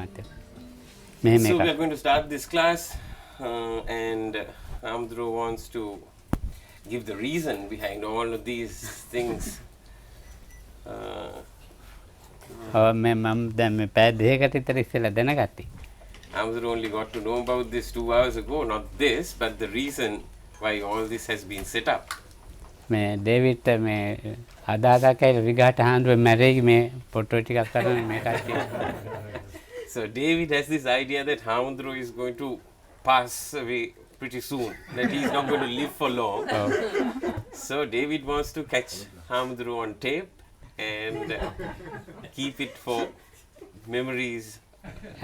මහත්තයා. So we are going to start this class and Amdro wants to give the reason behind all of these things. මම දැන් මේ පැය දෙකකට විතර ඉස්සෙල්ලා දැනගත්තා. Amdro only got to know about this 2 hours ago, not this, but the reason why all this has been set up. මේ David මේ අදාදාකයි විගහට හාන්දුවේ මැරෙයි මේ ෆොටෝ ටිකක් කරන මේකයි. So David has this idea that Hamdro is going to pass away pretty soon, that he is not going to live for long. So David wants to catch Hamdro on tape and keep it for memories.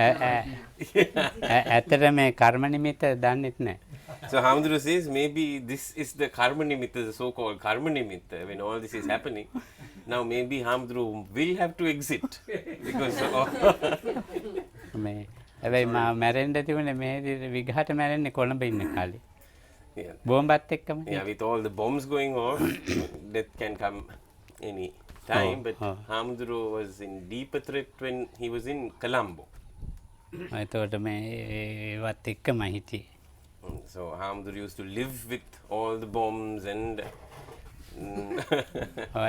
ඇත්තට මේ කර්ම නිමිත්ත දන්නෙත් නැහැ. So Hamdro says maybe this is the karma nimitta, the so-called karma nimitta, when all this is happening. Now maybe Hamdro will have to exit because මේ හැබැයි මම මැරෙන්න තිබුණේ මේ විගහට මැරෙන්නේ කොළඹ ඉන්න කාලේ. බෝම්බත් එක්කම. Yeah, with all the bombs going on, death can come any time. But Hamdro was in deeper threat when he was in Colombo. එතකොට මේ ඒවත් එක්කම හිටියේ. So Hamdro used to live with all the bombs and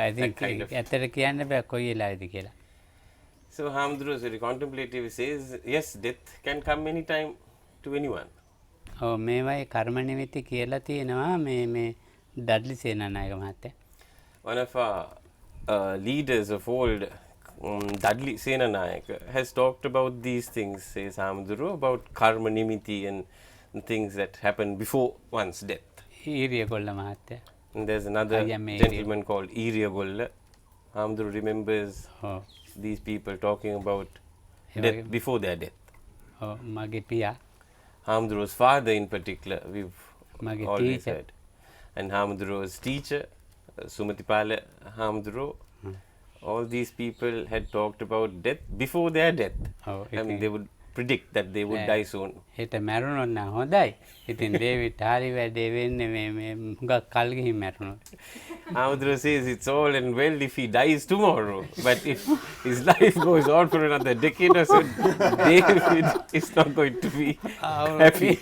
I think ඇත්තට කියන්න බෑ කොයි වෙලාවෙද කියලා. So Hamdro is very contemplative. He says, yes, death can come anytime to anyone. ඔව් මේවයි කර්ම නිමිති කියලා තියෙනවා මේ ඩඩ්ලි සේනානායක මහත්තයා. One of our leaders of old, Dudley Senanayaka, has talked about these things, says Hamdro, about karma nimiti and things that happen before one's death. ඊරියගොල්ල මහත්තයා. And there's another gentleman called Iriyagolla. Hamdro remembers these people talking about death before their death. මගේ පියා. Hamdro's father in particular, we've always heard. And Hamdro's teacher, Sumatipala Hamdro, all these people had talked about death before their death. I mean, they would predict that they would die soon. හිත මැරුණොත් නම් හොඳයි. ඉතින් David හරි වැඩේ වෙන්නේ මේ හුඟක් කල් ගිහින් මැරුණොත්. Hamdro says it's all and well if he dies tomorrow, but if his life goes on for another decade or so, David is not going to be happy.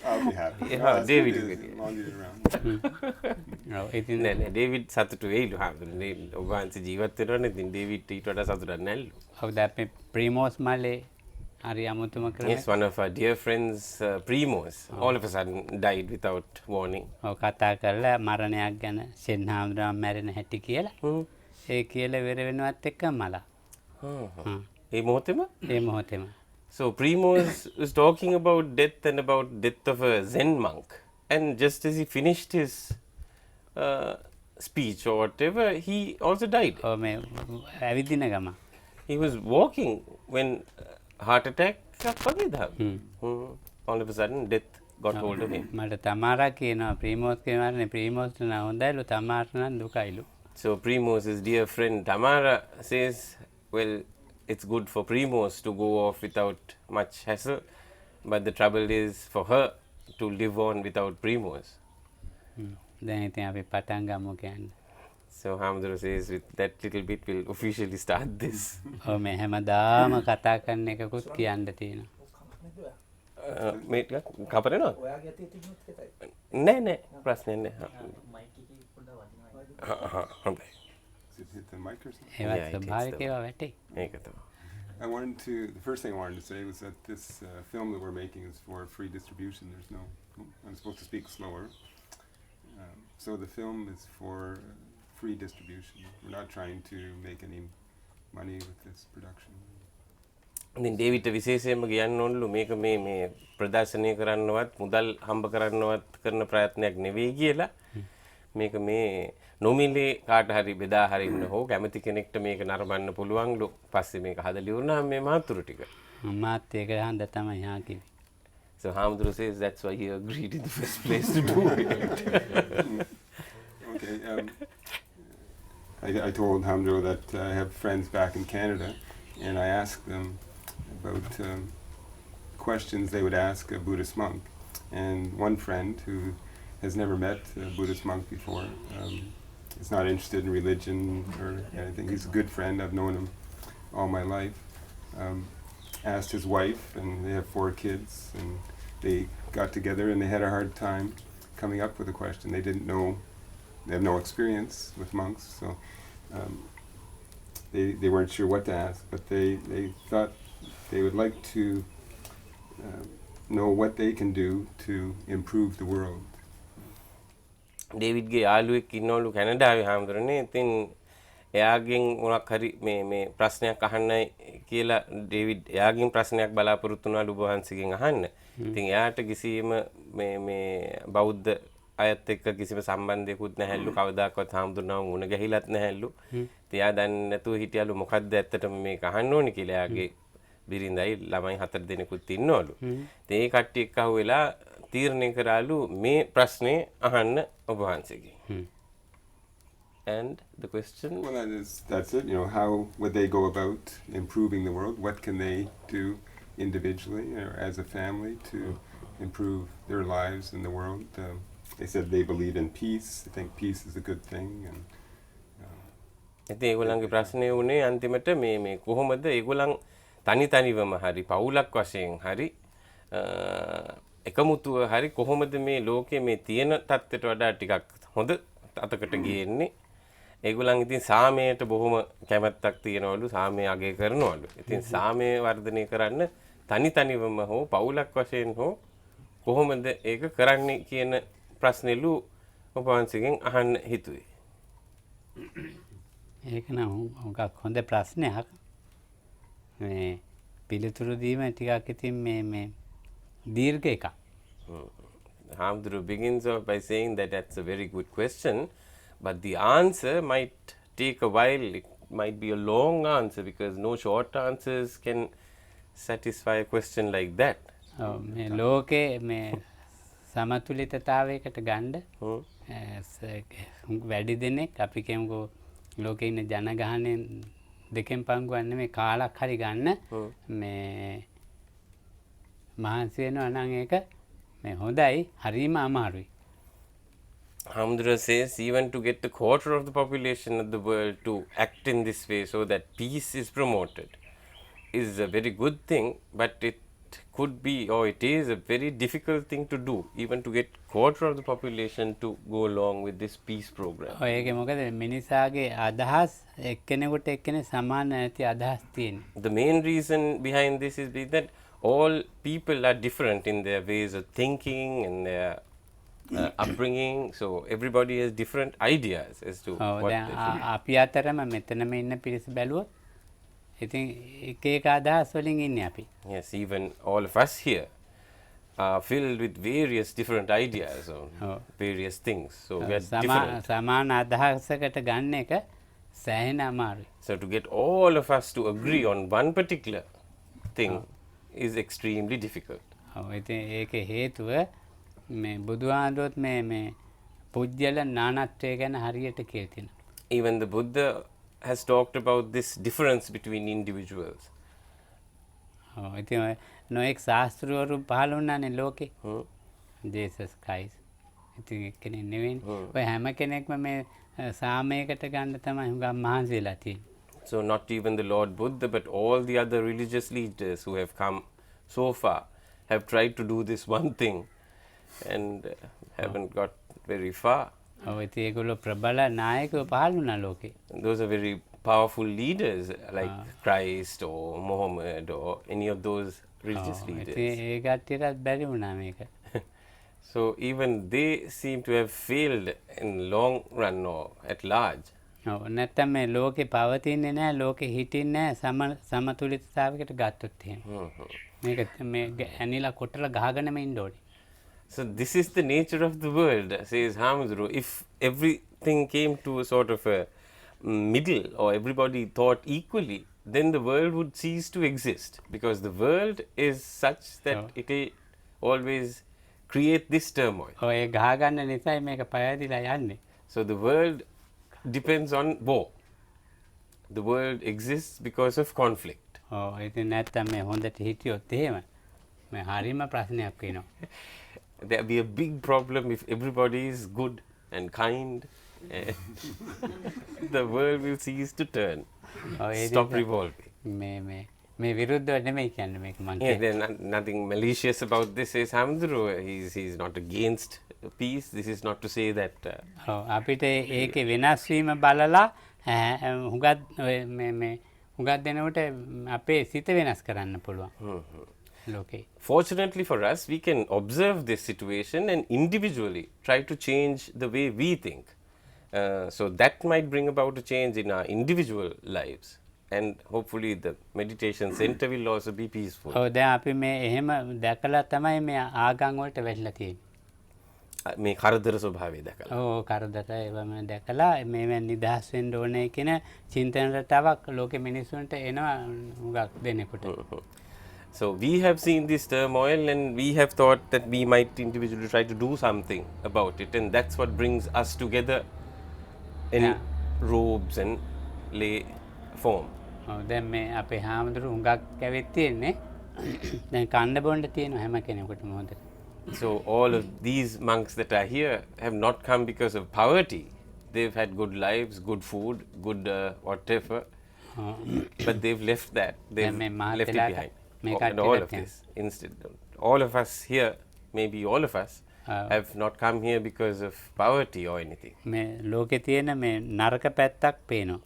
I'll be happy. Yeah, David is good. Long as you're around. ඉතින් නෑ David සතුටු වෙයිලු Hamdro. ඔබ වහන්සේ ජීවත් වෙනවනේ ඉතින් David ඊට වඩා සතුටක් නැල්ලු. ඔව් දැන් මේ ප්‍රීමෝස් මල්ලේ හරි අමුතුම කරලා. Yes, one of our dear friends, Primos, all of a sudden died without warning. ඔව් කතා කරලා මරණයක් ගැන සෙන් හාමුදුරුවෝ මැරෙන හැටි කියලා. ඒ කියලා වෙර වෙනවත් එක්ක මලා. ඒ මොහොතේම? ඒ මොහොතේම. So Primos was talking about death and about death of a Zen monk. And just as he finished his speech or whatever, he also died. ඔව් මේ ඇවිදින ගම. He was walking when heart attack all of a sudden death got hold of him. මට තමාරා කියනවා ප්‍රීමෝස් කියනවානේ ප්‍රීමෝස් නම් හොඳයිලු තමාරට නම් දුකයිලු. So Primos' dear friend Tamara says, well, it's good for Primos to go off without much hassle, but the trouble is for her to live on without Primos. දැන් ඉතින් අපි පටන් ගමු කියන්නේ. So Hamdro says, with that little bit we'll officially start this. ඔව් මේ හැමදාම කතා කරන එකකුත් කියන්න තියෙනවා. මේක කපරේනවද? නෑ නෑ ප්‍රශ්නේ නෑ. හොඳයි. Does it hit the mic or something? ඒවත් ස්වභාවික ඒවා වැටේ. ඒක තමයි. The first thing I wanted to say was that this film that we're making is for free distribution. I'm supposed to speak slower. So the film is for free distribution. We're not trying to make any money with this production. ඉතින් ඩේවිඩ්ට විශේෂයෙන්ම කියන්න ඕනලු මේක මේ ප්‍රදර්ශනය කරන්නවත් මුදල් හම්බ කරන්නවත් කරන ප්‍රයත්නයක් නෙවෙයි කියලා. මේක මේ නොමිලේ කාට හරි බෙදා හරින්න හෝ කැමති කෙනෙක්ට මේක නරඹන්න පුළුවන්ලු. පස්සේ මේක හදලා ඉවරනම මේ මාතෘ ටික. මාත් ඒක හන්ද තමයි යා කිව්වේ. So Hamdro says that's why he agreed in the first place to do it. Okay. I told Hamdro that I have friends back in Canada, and I asked them about questions they would ask a Buddhist monk. And one friend who has never met a Buddhist monk before, is not interested in religion or anything. He's a good friend. I've known him all my life. asked his wife, and they have 4 kids, and they got together and they had a hard time coming up with a question. They didn't know, they have no experience with monks, so they weren't sure what to ask, but they thought they would like to know what they can do to improve the world. ඩේවිඩ්ගේ යාළුවෙක් ඉන්නවලු කැනඩාවේ හාමුදුරනේ. ඉතින් එයාගෙන් මොනක් හරි මේ ප්‍රශ්නයක් අහන්නයි කියලා David එයාගෙන් ප්‍රශ්නයක් බලාපොරොත්තු වුණාලු ඔබ වහන්සේගෙන් අහන්න. ඉතින් එයාට කිසිම මේ බෞද්ධ අයත් එක්ක කිසිම සම්බන්ධයක්වත් නැහැලු. කවදාකවත් හාමුදුරනව මුණ ගැහිලත් නැහැලු. ඉතින් එයා දන්නේ නැතුව හිටියලු මොකද්ද ඇත්තටම මේක අහන්න ඕනේ කියලා. එයාගේ බිරිඳයි ළමයි 4 දෙනෙකුත් ඉන්නවලු. ඉතින් ඒ කට්ටිය එක්ක අහුවෙලා තීරණය කරාලු මේ ප්‍රශ්නේ අහන්න ඔබ වහන්සේගෙන්. And the question? Well, that's it. How would they go about improving the world? What can they do individually or as a family to improve their lives in the world? They said they believe in peace. They think peace is a good thing. And ඉතින් ඒගොල්ලන්ගේ ප්‍රශ්නේ උනේ අන්තිමට මේ කොහොමද ඒගොල්ලන් තනිවම හරි පවුලක් වශයෙන් හරි එකමුතුව හරි කොහොමද මේ ලෝකයේ මේ තියෙන තත්ත්වයට වඩා ටිකක් හොඳ අතකට ගේන්නේ. ඒගොල්ලන් ඉතින් සාමයට බොහොම කැමැත්තක් තියනවලු, සාමය අගය කරනවලු. ඉතින් සාමය වර්ධනය කරන්න තනිවම හෝ පවුලක් වශයෙන් හෝ කොහොමද ඒක කරන්නේ කියන ප්‍රශ්නෙලු ඔබ වහන්සේගෙන් අහන්න හිතුවේ. ඒක නම් මොකක් හොඳ ප්‍රශ්නයක්. මේ පිළිතුරු දීම ටිකක් ඉතින් මේ දීර්ඝ එකක්. Hamdru begins off by saying that that's a very good question, but the answer might take a while. It might be a long answer because no short answers can satisfy a question like that. මේ ලෝකේ මේ සමතුලිතතාවයකට ගන්න වැඩි දෙනෙක් අපි කියමුකෝ ලෝකේ ඉන්න ජනගහනයෙන් 2/5 නෙමෙයි කාලක් හරි ගන්න මේ මහන්සි වෙනවා නම් ඒක මේ හොඳයි හරිම අමාරුයි. Hamdra says even to get a quarter of the population of the world to act in this way so that peace is promoted is a very good thing, but it could be or it is a very difficult thing to do, even to get quarter of the population to go along with this peace program. ඒකේ මොකද මිනිසාගේ අදහස් එක්කෙනෙකුට එක්කෙනෙක් සමාන නැති අදහස් තියෙනවා. The main reason behind this is that all people are different in their ways of thinking and their upbringing, so everybody has different ideas as to what they should. අපි අතරම මෙතනම ඉන්න පිරිස බැලුවොත් ඉතින් එක එක අදහස් වලින් ඉන්නේ අපි. Yes, even all of us here are filled with various different ideas on various things, so we are different. සමාන අදහසකට ගන්න එක සෑහෙන අමාරුයි. So to get all of us to agree on one particular thing is extremely difficult. ඉතින් ඒකේ හේතුව මේ බුදුහාමුදුරුවොත් මේ පුජ්‍යල නානත්වය ගැන හරියට කියලා තියෙනවා. Even the Buddha has talked about this difference between individuals. ඉතින් නොඑක් ශාස්ත්‍රවරු පහළ වුණානේ ලෝකේ. ජේසස් ක්‍රයිස්ට්. ඉතින් එක්කෙනෙක් නෙවෙයි. ඔය හැම කෙනෙක්ම මේ සාමයකට ගන්න තමයි හුඟක් මහන්සි වෙලා තියෙන්නේ. So not even the Lord Buddha, but all the other religious leaders who have come so far have tried to do this one thing and haven't got very far. ඉතින් ඒගොල්ලෝ ප්‍රබල නායකයෝ පහළ වුණා ලෝකේ. Those are very powerful leaders like Christ or Muhammad or any of those religious leaders. ඉතින් ඒ කට්ටියටත් බැරි වුණා මේක. So even they seem to have failed in long run or at large. නැත්තම් මේ ලෝකේ පවතින්නේ නැහැ, ලෝකේ හිටින්නේ නැහැ සමතුලිතතාවයකට ගත්තොත් එහෙම. මේක මේ ඇනිලා කොටලා ගහගෙනම ඉන්න ඕනේ. So this is the nature of the world, says Hamdru. If everything came to a sort of a middle or everybody thought equally, then the world would cease to exist, because the world is such that it will always create this turmoil. ඔය ගහගන්න නිසායි මේක පයදිලා යන්නේ. So the world depends on war. The world exists because of conflict. ඉතින් නැත්තම් මේ හොඳට හිටියොත් එහෙම මේ හරිම ප්‍රශ්නයක් වෙනවා. There will be a big problem if everybody is good and kind. The world will cease to turn. Stop revolving. මේ මේ විරුද්ධව නෙමෙයි කියන්නේ මේක මං Yeah, there's nothing malicious about this, says Hamdru. He's not against peace. This is not to say that. ඔව් අපිට ඒකේ වෙනස් වීම බලලා හුඟක් මේ හුඟක් දෙනකොට අපේ සිත වෙනස් කරන්න පුළුවන් ලෝකේ. Fortunately for us, we can observe this situation and individually try to change the way we think. So that might bring about a change in our individual lives. And hopefully the meditation center will also be peaceful. ඔව් දැන් අපි මේ එහෙම දැකලා තමයි මේ ආගම් වලට වැටලා තියෙන්නේ. මේ කරදර ස්වභාවය දැකලා. ඔව් කරදර ඒවම දැකලා මේවෙන් නිදහස් වෙන්න ඕනේ කියන චින්තන රටාවක් ලෝකෙ මිනිස්සුන්ට එනවා හුඟක් දෙනෙකුට. So we have seen this turmoil and we have thought that we might individually try to do something about it, and that's what brings us together in robes and lay form. ඔව් දැන් මේ අපේ හාමුදුරු හුඟක් කැවෙත් තියෙන්නේ. දැන් කන්න බොන්න තියෙනවා හැම කෙනෙකුටම හොඳට. So all of these monks that are here have not come because of poverty. They've had good lives, good food, good whatever, but they've left that. They've left it behind. And all of this. Instead, all of us here, maybe all of us, have not come here because of poverty or anything. මේ ලෝකේ තියෙන මේ නරක පැත්තක් පේනවා.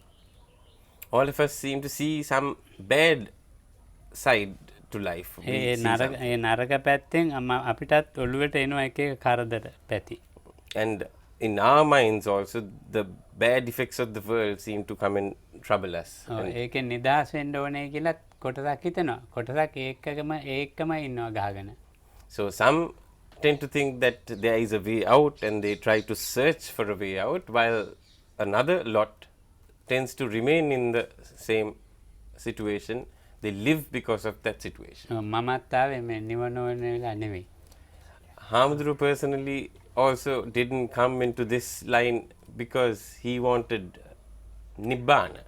All of us seem to see some bad side to life. We see some. ඒ නරක පැත්තෙන් අපිටත් ඔළුවට එනවා එක එක කරදර පැති. And in our minds also, the bad effects of the world seem to come and trouble us. ඒකෙන් නිදහස් වෙන්න ඕනේ කියලා කොටසක් හිතනවා. කොටසක් ඒකම ඉන්නවා ගහගෙන. So some tend to think that there is a way out and they try to search for a way out, while another lot tends to remain in the same situation. They live because of that situation. මමත් ආවේ මේ නිවන ඕන වෙලා නෙවෙයි. Hamdru personally also didn't come into this line because he wanted Nibbana.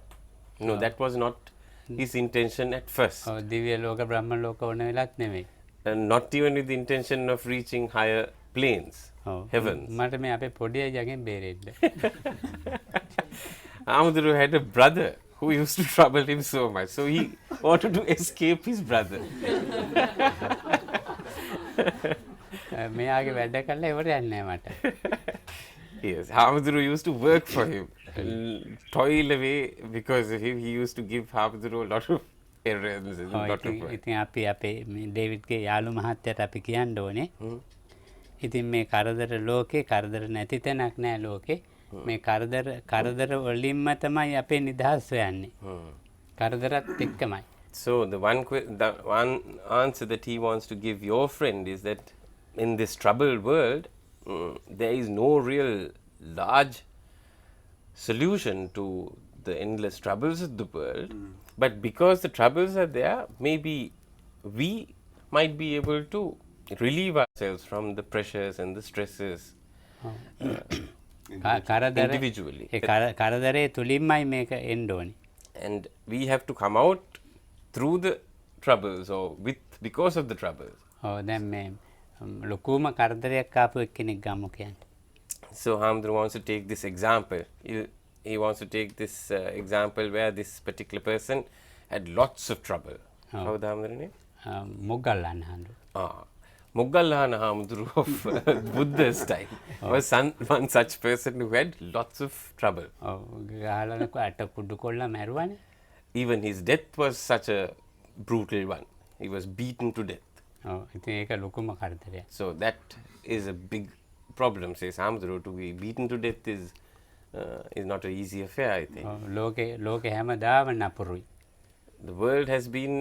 No, that was not his intention at first. ඔව් දිව්‍ය ලෝක බ්‍රහ්ම ලෝක ඕන වෙලත් නෙවෙයි. And not even with the intention of reaching higher planes, heavens. මට මේ අපේ පොඩි අයගෙන් බේරෙන්න. Hamdru had a brother who used to trouble him so much, so he wanted to escape his brother. මෙයාගේ වැඩ කළා ඉවරයක් නෑ මට. Yes, Hamdru used to work for him, toil away because of him. He used to give Hamdru a lot of errands and a lot of work. ඉතින් අපි අපේ මේ ඩේවිඩ්ගේ යාළු මහත්තයාට අපි කියන්න ඕනේ. ඉතින් මේ කරදර ලෝකේ කරදර නැති තැනක් නෑ ලෝකේ. මේ කරදර වලින්ම තමයි අපේ නිදහස් හොයන්නේ. කරදරත් එක්කමයි. So the one answer that he wants to give your friend is that in this troubled world, there is no real large solution to the endless troubles of the world. But because the troubles are there, maybe we might be able to relieve ourselves from the pressures and the stresses individually. කරදරේ තුලින්මයි මේක එන්න ඕනේ. And we have to come out through the troubles or because of the troubles. ඔව් දැන් මේ ලොකුම කරදරයක් ආපු එක්කෙනෙක් ගමු කියන්නේ. So Hamdru wants to take this example. He wants to take this example where this particular person had lots of trouble. How the Hamdru name? Moggallana හාමුදුරුවෝ. Moggallana Hamdru of Buddha's time was one such person who had lots of trouble. ගහලනක අට කුඩු කොල්ලා මැරුවානේ. Even his death was such a brutal one. He was beaten to death. ඔව් ඉතින් ඒක ලොකුම කරදරයක්. So that is a big problem, says Hamdru. To be beaten to death is not an easy affair, I think. ලෝකේ හැමදාම නපුරුයි. The world has been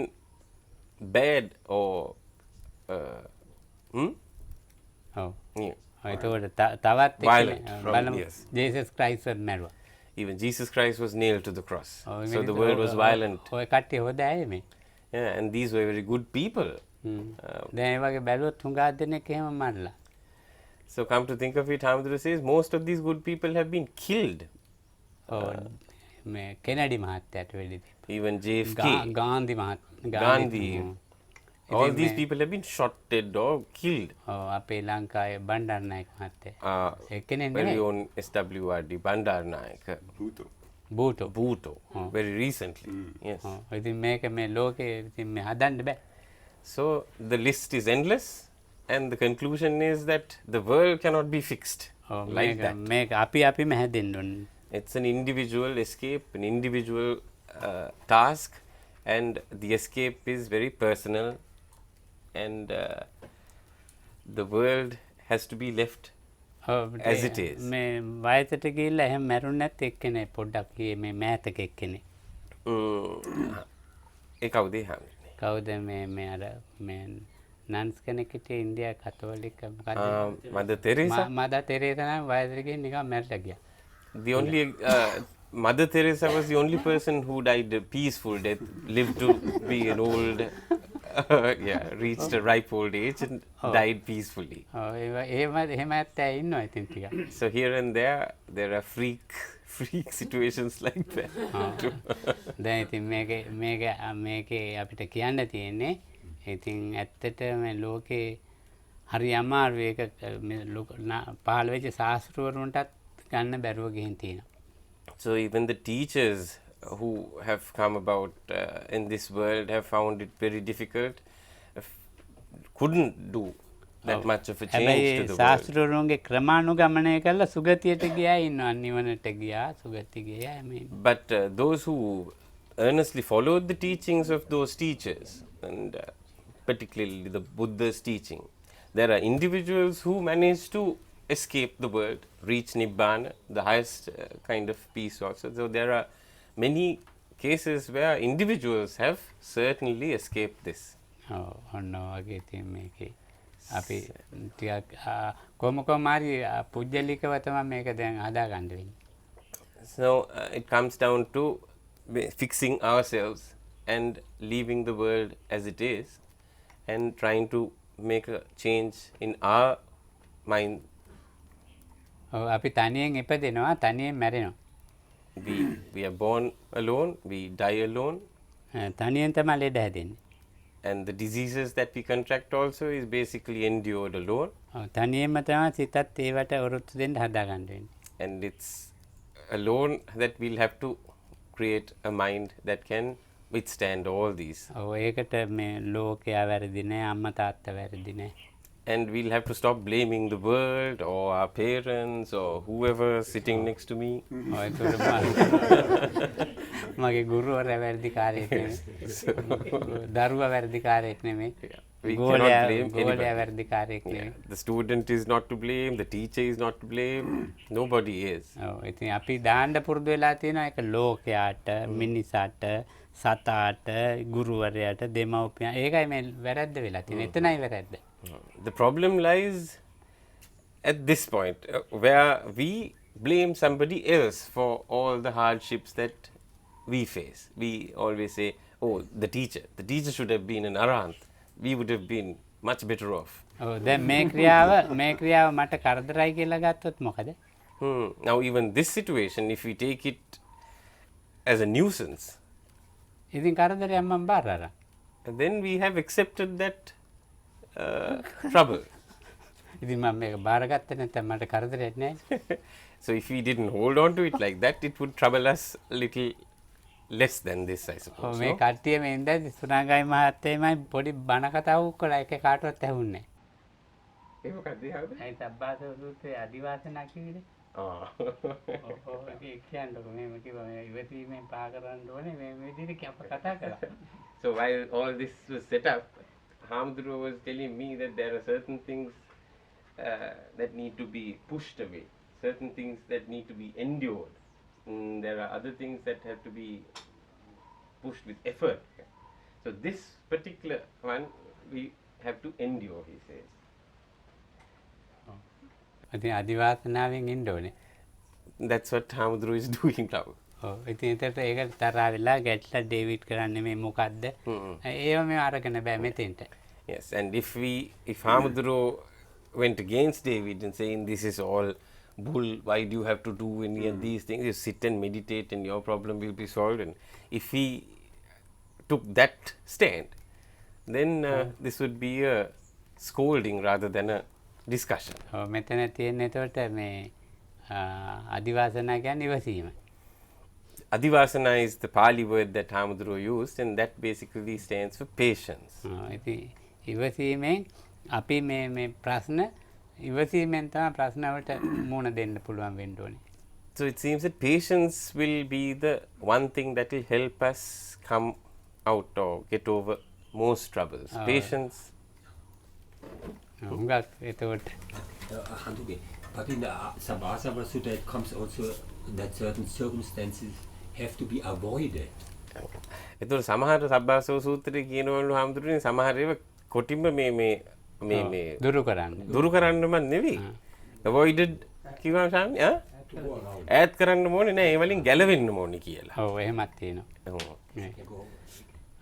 bad or එතකොට තවත් violent, බලමු yes. ජේසස් ක්‍රයිස්ට් මැරුවා. Even Jesus Christ was nailed to the cross. So the world was violent. ඔය කට්ටිය හොදයි මේ. Yeah, and these were very good people. දැන් ඒ වගේ බැලුවොත් හුඟක් දෙනෙක් එහෙම මරලා. So come to think of it, Hamdru says most of these good people have been killed. මේ කෙනඩි මහත්තයාට වෙඩි දීපු. Even JFK, Gandhi. all these people have been shot dead or killed. අපේ ලංකාවේ බණ්ඩාරනායක මහත්තයා. ඒ කෙනෙක් Very නෙවෙයි. own SWRD Bandaranaike. Bhutto, very recently. Yes. ඉතින් මේක මේ ලෝකේ ඉතින් මේ හදන්න බෑ. So the list is endless, and the conclusion is that the world cannot be fixed like that. මේක අපිම හැදෙන්න ඕනේ. It's an individual escape, an individual task, and the escape is very personal, and the world has to be left as it is. මේ වයසට ගිහිල්ලා එහෙම මැරුණ නැත් එක්කනේ පොඩ්ඩක් මේ මෑතක එක්කනේ. ඒ කවුද හාමිනේ? කවුද මේ අර මේ නන්ස් කෙනෙක් හිටියේ ඉන්දියා කතෝලික මොකද්ද? Mother Teresa. මදර් තෙරේසා නම් වයසට ගිහින් නිකන් මැරිලා ගියා. The only Mother Teresa was the only person who died a peaceful death, lived to be an old, reached a ripe old age and died peacefully. එහෙම ඇත්තයි ඉන්නවා ඉතින් ටික. So here and there are freak situations like that. දැන් ඉතින් මේකේ අපිට කියන්න තියෙන්නේ ඉතින් ඇත්තට මේ ලෝකේ හරි අමාරුයි ඒක පහළ වෙච්ච ශාස්ත්‍රවරුන්ටත් ගන්න බැරුව ගිහින් තියෙනවා. So even the teachers who have come about in this world have found it very difficult, couldn't do that much of a change to the world. ශාස්ත්‍රවරුන්ගේ ක්‍රමානුගමනය කරලා සුගතියට ගියා ඉන්නවා නිවනට ගියා සුගති ගියා මේ. But those who earnestly followed the teachings of those teachers, and particularly the Buddha's teaching, there are individuals who manage to escape the world, reach Nibbana, the highest kind of peace also. So there are many cases where individuals have certainly escaped this. ඔන්න වගේ ඉතින් මේකේ අපි ටිකක් කොහොමකමාරි පුජ්‍යලිකව තමයි මේක දැන් හදාගන්න වෙන්නේ. So it comes down to fixing ourselves and leaving the world as it is and trying to make a change in our mind. අපි තනියෙන් ඉපදෙනවා තනියෙන් මැරෙනවා. We are born alone, we die alone. තනියෙන් තමයි ලෙඩ හැදෙන්නේ. And the diseases that we contract also is basically endured alone. තනියෙන්ම තමයි සිතත් ඒවට වරුත්තු දෙන්න හදාගන්න වෙන්නේ. And it's alone that we'll have to create a mind that can withstand all these. ඒකට මේ ලෝකයා වැරදි නෑ අම්මා තාත්තා වැරදි නෑ. And we'll have to stop blaming the world or our parents or whoever sitting next to me. මගේ ගුරුවරයා වැරදිකාරයෙක් නෙමෙයි. දරුවා වැරදිකාරයෙක් නෙමෙයි. ගෝලයා වැරදිකාරයෙක් නෙමෙයි. The student is not to blame, the teacher is not to blame, nobody is. ඉතින් අපි දාන්න පුරුදු වෙලා තියෙනවා ඒක ලෝකයාට, මිනිසාට, සතාට, ගුරුවරයාට, දෙමව්පියන්. ඒකයි මේ වැරද්ද වෙලා තියෙන්නේ. එතනයි වැරද්ද. The problem lies at this point where we blame somebody else for all the hardships that we face. We always say, oh, the teacher should have been an arahant. We would have been much better off. දැන් මේ ක්‍රියාව මට කරදරයි කියලා ගත්තොත් මොකද? Now even this situation, if we take it as a nuisance, ඉතින් කරදරයක් මම බාර අරන්. then we have accepted that trouble. ඉතින් මම මේක බාරගත්තේ නැත්නම් මට කරදරයක් නෑ. So if we didn't hold on to it like that, it would trouble us a little less than this, I suppose. මේ කට්ටිය මේ ඉඳන් සුනාගයි මහත්තයමයි පොඩි බණ කතාවක් කළා ඒක කාටවත් ඇහුන්නේ නෑ. ඒ මොකක්ද හවුද? ඒ සබ්බාස සූත්‍රයේ අදිවාසනා කිව්වේ. ඒක කියන්නකො මේ කිව්වා මේ ඉවසීමෙන් පහ කරන්න ඕනේ මේ විදිහට අප කතා කරා. So while all this was set up, Hamdru was telling me that there are certain things that need to be pushed away, certain things that need to be endured. There are other things that have to be pushed with effort. So this particular one we have to endure, he says. ඉතින් අදිවාසනාවෙන් ඉන්න ඕනේ. That's what Hamdru is doing now. ඉතින් ඒකට ඒක තරහා වෙලා ගැටලා David කරන්නේ මේ මොකද්ද? ඒව මේ අරගෙන බෑ මෙතෙන්ට. Yes, and if Hamdru went against David and saying this is all bull, why do you have to do any of these things? You sit and meditate and your problem will be solved. And if he took that stand, then this would be a scolding rather than a discussion. මෙතන තියෙන එතකොට මේ අදිවාසනා කියන්නේ ඉවසීම. Adivasana is the Pali word that Hamaduro used, and that basically stands for patience. ඉතින් ඉවසීමෙන් අපි මේ ප්‍රශ්න ඉවසීමෙන් තමයි ප්‍රශ්නවලට මුහුණ දෙන්න පුළුවන් වෙන්න ඕනේ. So it seems that patience will be the one thing that will help us come out or get over most troubles. Patience. හුඟක් එතකොට Handuge, but in the Savasana Sutta it comes also that certain circumstances have to be avoided. එතකොට සමහර සබ්බාසව සූත්‍රයේ කියනවලු හාමුදුරනේ සමහර ඒවා කොටින්ම මේ දුරු කරන්න. දුරු කරන්නම නෙවෙයි. avoided කිව්වම සාමි ඈත් කරන්න ඕනේ නෑ ඒ වලින් ගැලවෙන්න ඕනේ කියලා. ඔව් එහෙමත් තියෙනවා.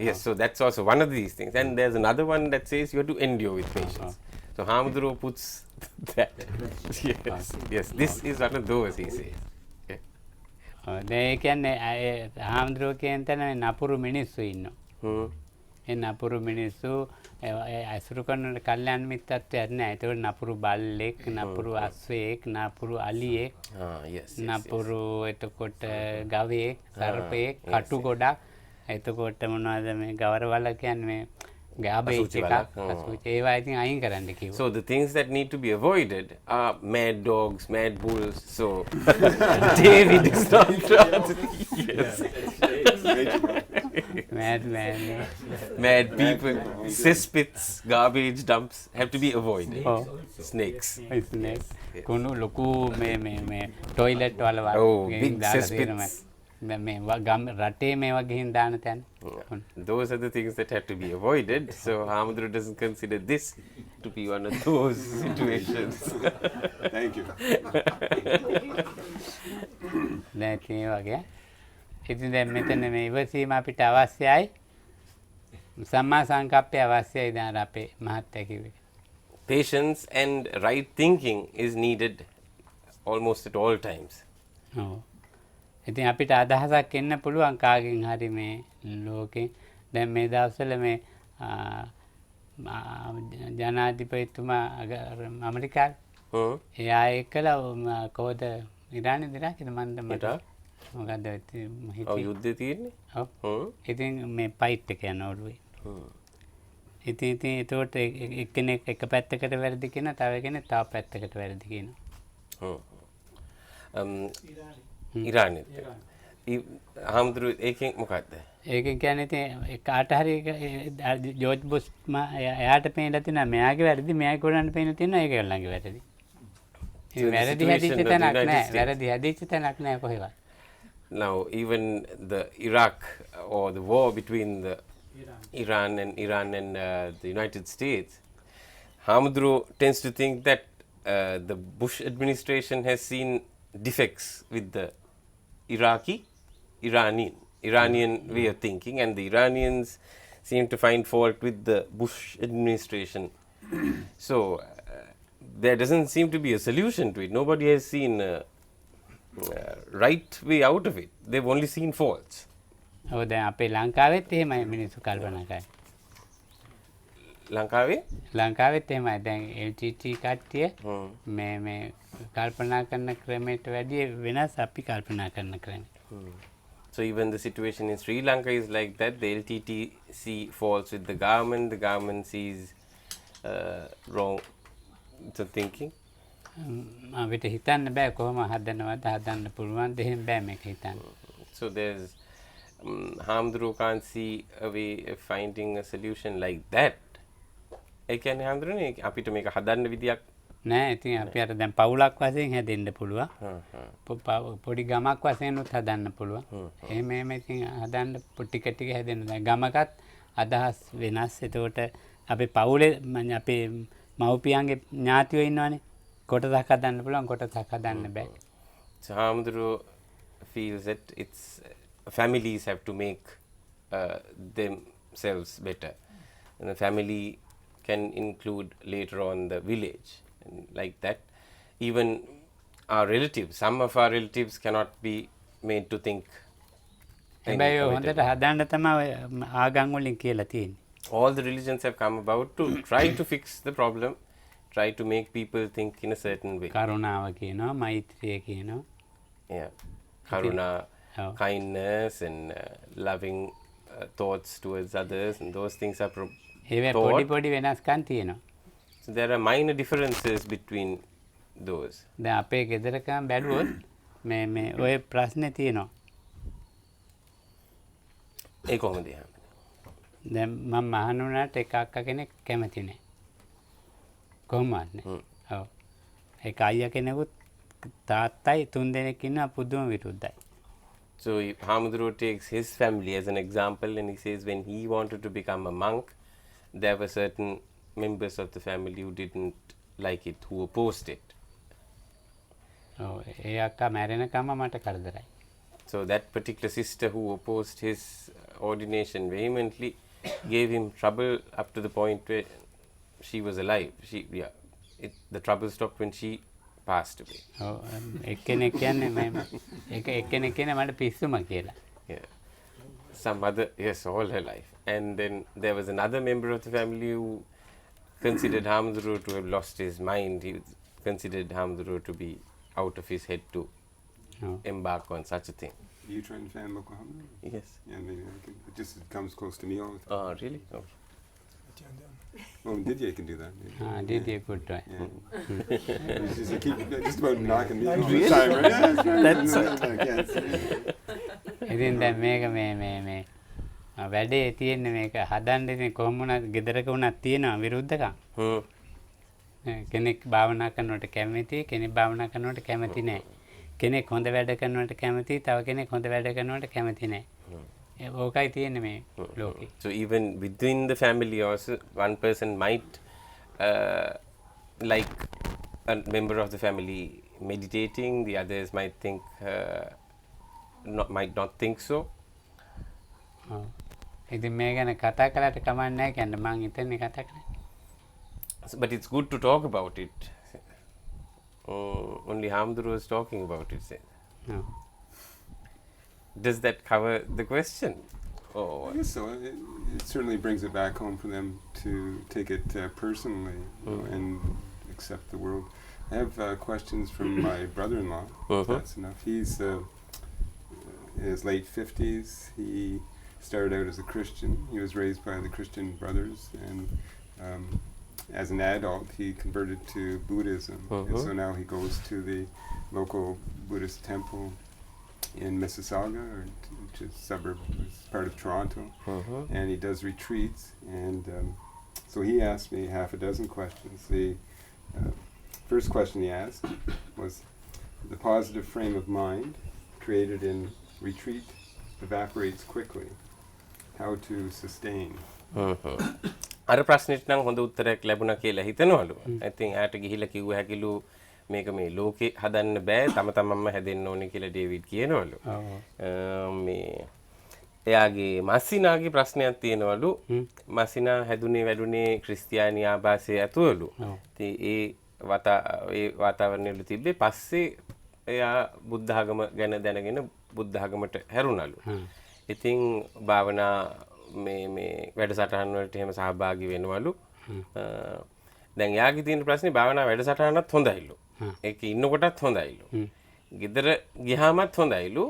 Yes, so that's also one of these things. And there's another one that says you have to endure with patience. So Hamaduro puts that. Yes, this is one of those, he says. දැන් ඒ කියන්නේ හාමුදුරුවෝ කියන තැන නපුරු මිනිස්සු ඉන්නවා. ඒ නපුරු මිනිස්සු අසුරු කරන කල්යාණ මිත්‍රත්වයක් නෑ. ඒතකොට නපුරු බල්ලෙක්, නපුරු අස්වැයෙක්, නපුරු අලියෙක්, නපුරු එතකොට ගවයෙක්, සර්පයෙක්, කටු ගොඩක්. එතකොට මොනවද මේ ගවරවල කියන්නේ මේ ගාබේජ් එකක් අසුචි ඒවා ඉතින් අයින් කරන්න කිව්වා. So the things that need to be avoided are mad dogs, mad bulls. So David is not yes. Mad people, cesspits, garbage dumps have to be avoided. Snakes. කුණු ලොකු මේ ටොයිලට් වල big cesspits. රටේ මේවා ගිහින් දාන තැන. Those are the things that have to be avoided. So Hamaduro doesn't consider this to be one of those situations. Thank you. දැන් ඒ වගේ. ඉතින් දැන් මෙතන මේ ඉවසීම අපිට අවශ්‍යයි. සම්මා සංකප්පය අවශ්‍යයි දැන් අපේ මහත්තයා කිව්වේ. Patience and right thinking is needed almost at all times. ඉතින් අපිට අදහසක් එන්න පුළුවන් කාගෙන් හරි මේ ලෝකෙන්. දැන් මේ දවස්වල මේ ජනාධිපතිතුමා ඇමරිකාවේ එයා එක්කලා කොහොද ඉරානේද ඉරාකේද මන්ද මට මොකද්ද යුද්ධය තියෙන්නේ. ඔව්. ඉතින් මේ ෆයිට් එක යන ඔළුවේ. ඉතින් ඒතකොට එක්කෙනෙක් එක පැත්තකට වැරදි කියනවා, තව කෙනෙක් තව පැත්තකට වැරදි කියනවා. ඉරානෙත් හාමුදුරු ඒකෙන් මොකක්ද? ඒකෙන් කියන්නේ ඉතින් කාට හරි ජෝර්ජ් බුෂ් එයාට පේනලා තියෙනවා මෙයාගේ වැරදි, මෙයා කරන්න පේන තියෙනවා ඒගොල්ලන්ගේ වැරදි. ඒ වැරදි හැදිච්ච තැනක් නෑ. වැරදි හැදිච්ච තැනක් නෑ කොහෙවත්. Now even the Iraq or the war between the Iran and the United States, Hamaduro tends to think that the Bush administration has seen defects with the Iranian way of thinking, and the Iranians seem to find fault with the Bush administration. So there doesn't seem to be a solution to it. Nobody has seen a right way out of it. They've only seen faults. ඔව් දැන් අපේ ලංකාවෙත් එහෙමයි මිනිස්සු කල්පනා කරන්නේ. ලංකාවෙත් එහෙමයි. දැන් LTT කට්ටිය මේ කල්පනා කරන ක්‍රමයට වැඩිය වෙනස් අපි කල්පනා කරන ක්‍රමය. So even the situation in Sri Lanka is like that. The LTT see faults with the government sees wrong thinking. අපිට හිතන්න බෑ කොහොම හදනවද හදන්න පුළුවන් දෙහෙම බෑ මේක හිතන්න. So there's Hamaduro can't see a way of finding a solution like that. ඒ කියන්නේ හාමුදුරනේ අපිට මේක හදන්න විදියක් නෑ. ඉතින් අපි අර දැන් පවුලක් වශයෙන් හැදෙන්න පුළුවන්. පොඩි ගමක් වශයෙන් උත් හදන්න පුළුවන්. එහෙම ඉතින් හදන්න ටික ටික හැදෙන්න. දැන් ගමකත් අදහස් වෙනස්. එතකොට අපේ පවුලේ අපේ මව්පියන්ගේ ඥාතියෝ ඉන්නවනේ. කොටසක් හදන්න පුළුවන්, කොටසක් හදන්න බෑ. So Hamaduro feels that it's families have to make themselves better, and the family can include later on the village, and like that even our relatives, some of our relatives cannot be made to think. හැබැයි හොඳට හදන්න තමයි ආගම් වලින් කියලා තියෙන්නේ. All the religions have come about to try to fix the problem, try to make people think in a certain way. කරුණාව කියනවා, මෛත්‍රිය කියනවා. Yeah, karuna, Oh. kindness and loving thoughts towards others, and those things are ඒවේ taught. පොඩි පොඩි වෙනස්කම් තියෙනවා. So there are minor differences between those. දැන් අපේ ගෙදරකම බැලුවොත් මේ ඔය ප්‍රශ්නේ තියෙනවා. ඒ කොහොමද එහෙම? දැන් මම මහාන වුණාට එක අක්කා කෙනෙක් කැමති නැහැ. කොහොමවත් නැහැ. ඔව්. ඒක අයියා කෙනෙකුත් තාත්තයි තුන් දෙනෙක් ඉන්නවා පුදුම විරුද්ධයි. So Hamudro takes his family as an example, and he says when he wanted to become a monk, there were certain members of the family who didn't like it, who opposed it. ඔව්. ඒ අක්කා මැරෙනකම්ම මට කරදරයි. So that particular sister who opposed his ordination vehemently gave him trouble up to the point where she was alive. The trouble stopped when she passed away. ඔව්. එක්කෙනෙක් කියන්නේ එක්කෙනෙක් කියන්නේ මට පිස්සුම කියලා. Yeah. Some other, yes, all her life. And then there was another member of the family who considered Hamudro to have lost his mind. He considered Hamudro to be out of his head to embark on such a thing. Are you trying to fan local Hamudro? Yes. Yeah, maybe it just comes close to me all the time. Oh, really? Oh. Well, Didya can do that. Maybe. did you good one. Yeah. You keep just about knocking me all the time, right? That's ඉතින් දැන් මේක මේ වැඩේ තියෙන්නේ මේක හදන්න ඉතින් කොහොම වුණත් ගෙදරක වුණත් තියෙනවා විරුද්ධකම්. කෙනෙක් භාවනා කරනවට කැමති, කෙනෙක් භාවනා කරනවට කැමති නැහැ. කෙනෙක් හොඳ වැඩ කරනවට කැමති, තව කෙනෙක් හොඳ වැඩ කරනවට කැමති නැහැ. ඕකයි තියෙන්නේ මේ ලෝකේ. So even within the family also, one person might like a member of the family meditating, the others might think might not think so. ඉතින් මේ ගැන කතා කළාට කමක් නැහැ කියන්නේ මං හිතන්නේ කතා කරන්නේ. But it's good to talk about it. Only Hamudro is talking about it. Does that cover the question? I guess so. It certainly brings it back home for them to take it personally and accept the world. I have questions from my brother-in-law. If that's enough. He's in his late 50s. He started out as a Christian. He was raised by the Christian brothers, and as an adult, he converted to Buddhism. And so now he goes to the local Buddhist temple in Mississauga, which is suburb, it's part of Toronto, and he does retreats. And so he asked me half a dozen questions. The first question he asked was, the positive frame of mind created in retreat evaporates quickly. How to sustain? අර ප්‍රශ්නෙට නම් හොඳ උත්තරයක් ලැබුණා කියලා හිතනවලු. I think ආට ගිහිලා කිව්ව හැකිලු මේක මේ ලෝකේ හදන්න බෑ තම තමන්ම හැදෙන්න ඕනේ කියලා ඩේවිඩ් කියනවලු. මේ එයාගේ මස්සිනාගේ ප්‍රශ්නයක් තියෙනවලු. මස්සිනා හැදුනේ වැඩුනේ ක්‍රිස්තියානි ආభాසයේ ඇතුළු. ඉතින් ඒ වාතාවරණයලු තිබ්බේ පස්සේ එයා බුද්ධ ආගම ගැන දැනගෙන බුද්ධ ආගමට හැරුණලු. ඉතින් භාවනා මේ වැඩසටහන් වලට එහෙම සහභාගී වෙනවලු. දැන් යාගේ තියෙන ප්‍රශ්නේ භාවනා වැඩසටහනත් හොඳයිලු. ඒක ඉන්නකොටත් හොඳයිලු. ගෙදර ගියාමත් හොඳයිලු.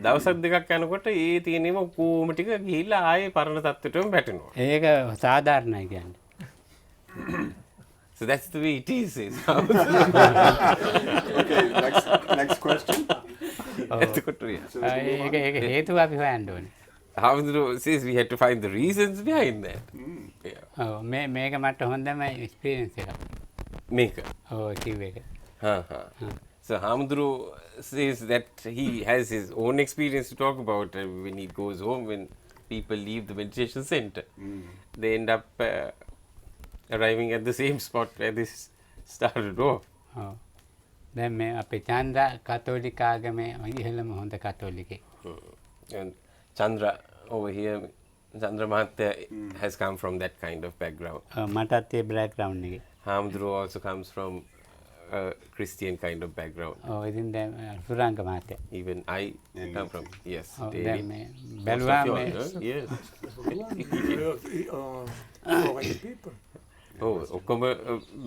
දවසක් දෙකක් යනකොට ඒ තියෙනේම කොහොම ටික ගිහිල්ලා ආයේ පරණ තත්ත්වයටම වැටෙනවා. ඒක සාධාරණයි කියන්නේ. So that's the way it is. Okay, next question. එතකොට ඒක හේතුව අපි හොයන්න ඕනේ. Hamudro says we had to find the reasons behind that. ඔව් මේක මට හොඳම එක්ස්පීරියන්ස් එකක්. මේක. ඔව් කිව්ව එක. So Hamudro says that he has his own experience to talk about when he goes home, when people leave the meditation center. They end up arriving at the same spot where this started off. දැන් මේ අපේ චන්ද්‍ර කතෝලික ආගමේ ඉහළම හොඳ කතෝලිකෙක්. And Chandra over here, Chandra Mahatya has come from that kind of background. මටත් ඒ background එකේ. Hamudro also comes from a Christian kind of background. ඉතින් දැන් සුරංග මහත්තයා. Even I come from, yes. දැන් මේ බැලුවා මේ yes. Foreign people. ඔක්කොම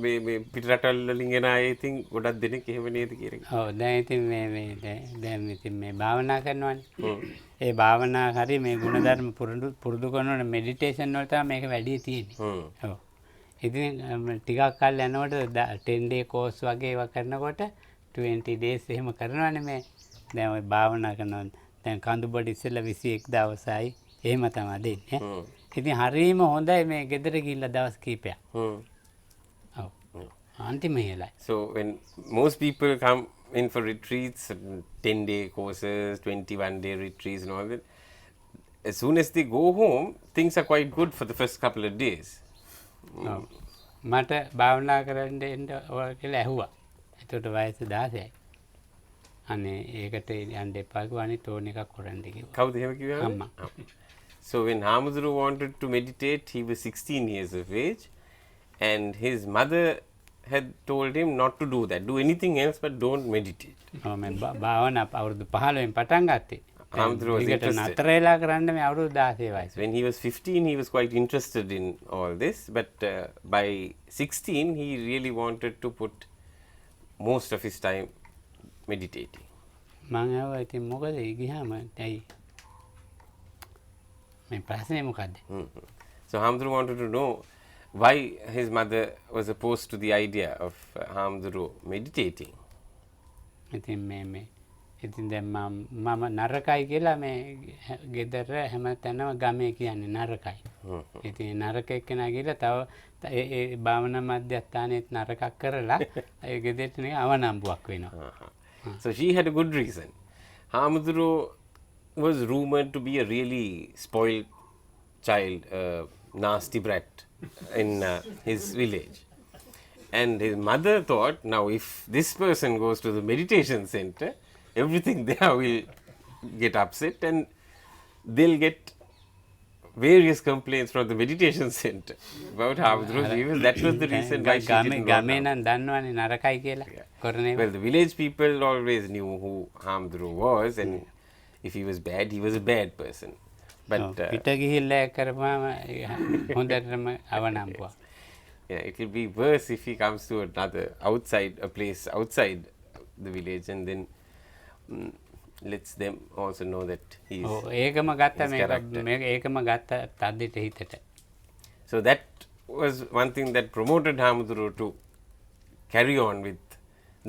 මේ පිටරටවල් වලින් එන අය ඉතින් ගොඩක් දෙනෙක් එහෙම නේද කියන එක. ඔව් දැන් ඉතින් දැන් ඉතින් මේ භාවනා කරනවානේ. ඒ භාවනා හරි මේ ගුණධර්ම පුරුදු කරනකොට මෙඩිටේෂන් වල තමයි මේක වැඩි තියෙන්නේ. ඔව්. ඉතින් ටිකක් කල් යනකොට 10 day course වගේ ඒවා කරනකොට 20 days එහෙම කරනවානේ මේ. දැන් ওই භාවනා කරනවා. දැන් කඳු බඩ ඉස්සෙල්ලා 21 දවසයි එහෙම තමයි දෙන්නේ. ඉතින් හරියම හොඳයි මේ ගෙදර ගිහිල්ලා දවස් කීපයක්. ඔව්. අන්තිම ඉහළයි. So when most people come in for retreats, 10-day courses, 21-day retreats and all that, as soon as they go home, things are quite good for the first couple of days. මට භාවනා කරන්න එන්න ඔය කියලා ඇහුවා. එතකොට වයස 16යි. අනේ ඒකට යන්න එපා කිව්වා අනිත් ඕන එකක් කරන්න කිව්වා. කවුද එහෙම කිව්වේ? අම්මා. So when Hamudru wanted to meditate, he was 16 years of age, and his mother had told him not to do that. Do anything else, but don't meditate. මම භාවනා අවුරුදු 15න් පටන් ගත්තේ. Hamudru was ඒකට interested. නතර වෙලා කරන්න මේ අවුරුදු 16 වයස. When he was 15, he was quite interested in all this, but by 16, he really wanted to put most of his time meditating. මම ඇහුවා ඉතින් මොකද ගියාම ඇයි මේ ප්‍රශ්නේ මොකද්ද? So Hamudru wanted to know why his mother was opposed to the idea of Hamudru meditating. ඉතින් මේ ඉතින් දැන් මම නරකයි කියලා මේ ගෙදර හැමතැනම ගමේ කියන්නේ නරකයි. ඉතින් නරක එක්කෙනා ගිහලා තව ඒ භාවනා මධ්‍යස්ථානයේත් නරකක් කරලා ඒ ගෙදරට නිකන් අවනම්බුවක් වෙනවා. So she had a good reason. Hamudru was rumored to be a really spoiled child, nasty brat in his village. And his mother thought, now if this person goes to the meditation center, everything there will get upset and they'll get various complaints from the meditation center about Hamudru's evil. That was the reason why she didn't go ගමේ down. නම් දන්නවනේ නරකයි කියලා. කරන්නේ. Well, the village people always knew who Hamudru was, and if he was bad, he was a bad person. But පිට ගිහිල්ලා කරපුවාම හොඳටම අවනම්බුවක්. yeah, it will be worse if he comes to a place outside the village, and then lets them also know that he is. ඔව් ඒකම ගත්ත his character. මේක ඒකම ගත්ත තද්දිට හිතට. So that was one thing that promoted Hamudru to carry on with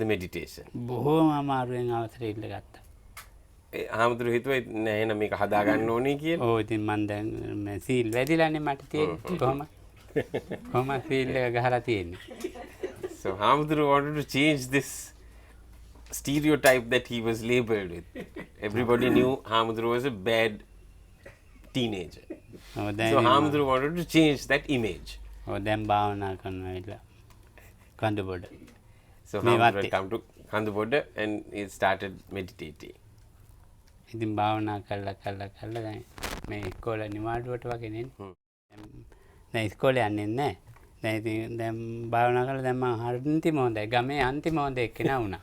the meditation. බොහෝම අමාරුවෙන් අවසරය ඉල්ල ගත්තා. Hamudru හිතුවා නෑ එහෙනම් මේක හදා ගන්න ඕනේ කියලා. ඔව් ඉතින් මම දැන් මේ සීල් වැදිලානේ මට තියෙන්නේ කොහොම සීල් එක ගහලා තියෙන්නේ. So Hamudru wanted to change this stereotype that he was labeled with. Everybody knew Hamudru was a bad teenager. ඔව් So දැන් Hamudru wanted to change that image. ඔව් දැන් භාවනා කරනවා ඉල්ල කඳුබොඩ. So Me Hamudru had vatti. come to Kanduboda and he started meditating. ඉතින් භාවනා කළා දැන් මේ ඉස්කෝලේ නිවාඩුවට වගේ නේ. දැන් ඉස්කෝලේ යන්නේ නැහැ. දැන් ඉතින් දැන් භාවනා කළා දැන් මම අන්තිම හොඳයි. ගමේ අන්තිම හොඳ එක්කෙනා වුණා.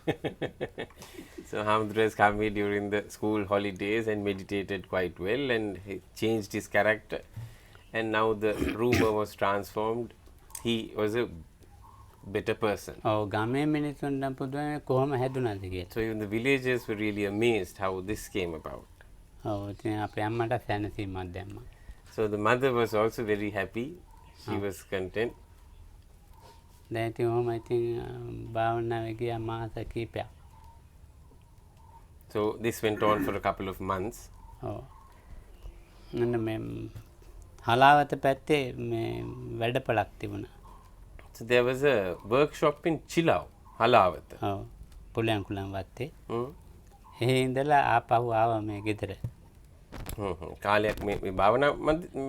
So Hamudru has come here during the school holidays and meditated quite well, and he changed his character, and now the rumor was transformed. He was a better person. ඔව් ගමේ මිනිස්සුන් නම් පුදුමයි කොහොම හැදුනද කියලා. So even the villagers were really amazed how this came about. ඔව් ඉතින් අපේ අම්මට සැනසීමක් දැම්මා. So the mother was also very happy. She was content. දැන් ඉතින් ඔහොම ඉතින් භාවනාවේ ගියා මාස කීපයක්. So this went on for a couple of months. ඔව්. නන්න මේ හලාවත පැත්තේ මේ වැඩපළක් තිබුණා. So there was a workshop in Chilau, Halavata. ඔව්. පුලයන් කුලන් වත්තේ. Hmm. එහෙ ඉඳලා ආපහු ආවා මේ ගෙදර. කාලයක් මේ භාවනා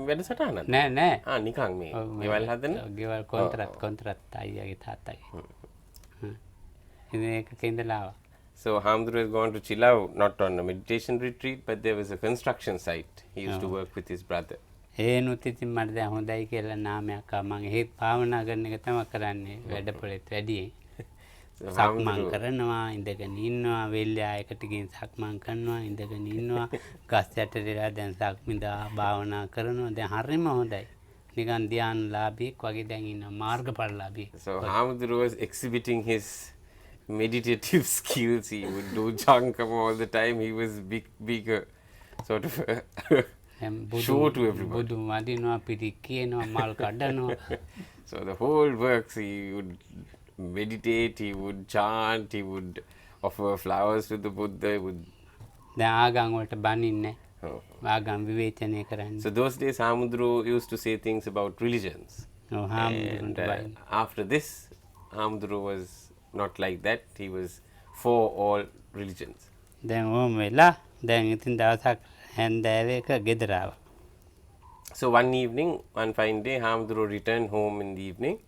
වැඩසටහනක් නෑ නෑ. නිකන් මේ ඔව්, ගෙවල් හදන ගෙවල් කොන්ත්‍රාත් අයියාගේ තාත්තගේ. ඉතින් ඒකක ඉඳලා ආවා. So Hamudru has gone to Chilau, not on a meditation retreat, but there was a construction site. He used to work with his brother. ඒනුත් ඉතින් මට දැන් හොඳයි කියලා නාමයක් ආවා. මම ඒත් භාවනා කරන එක තමයි කරන්නේ වැඩපොළේත් වැඩියෙන්. So සක්මන් කරනවා ඉඳගෙන ඉන්නවා වෙල්ලා එකට ගිහින් සක්මන් කරනවා ඉඳගෙන ඉන්නවා ගස් යට දෙලා දැන් සක්මිදා භාවනා කරනවා දැන් හරිම හොඳයි නිකන් ධ්‍යානලාභියෙක් වගේ දැන් ඉන්නවා මාර්ගඵලලාභියෙක්. So Hamdru was exhibiting his meditative skills. He would do jankam all the time. He was big sort of දැන් show to everybody. බුදු වදිනවා පිරි කියනවා මල් කඩනවා. So the whole works, he would meditate, he would chant, he would offer flowers to the Buddha. He would දැන් ආගම් වලට බනින්නේ Oh. ආගම් විවේචනය කරන්නේ. So those days Hamdru used to say things about religions. ඔව් And හාමුදුරුවන්ට බයින්න. after this, Hamdru was not like that. He was for all religions. දැන් ඕම වෙලා දැන් ඉතින් දවසක් හැන්දෑවේ එක ගෙදර ආවා. So one evening, one fine day, Hamdru returned home in the evening.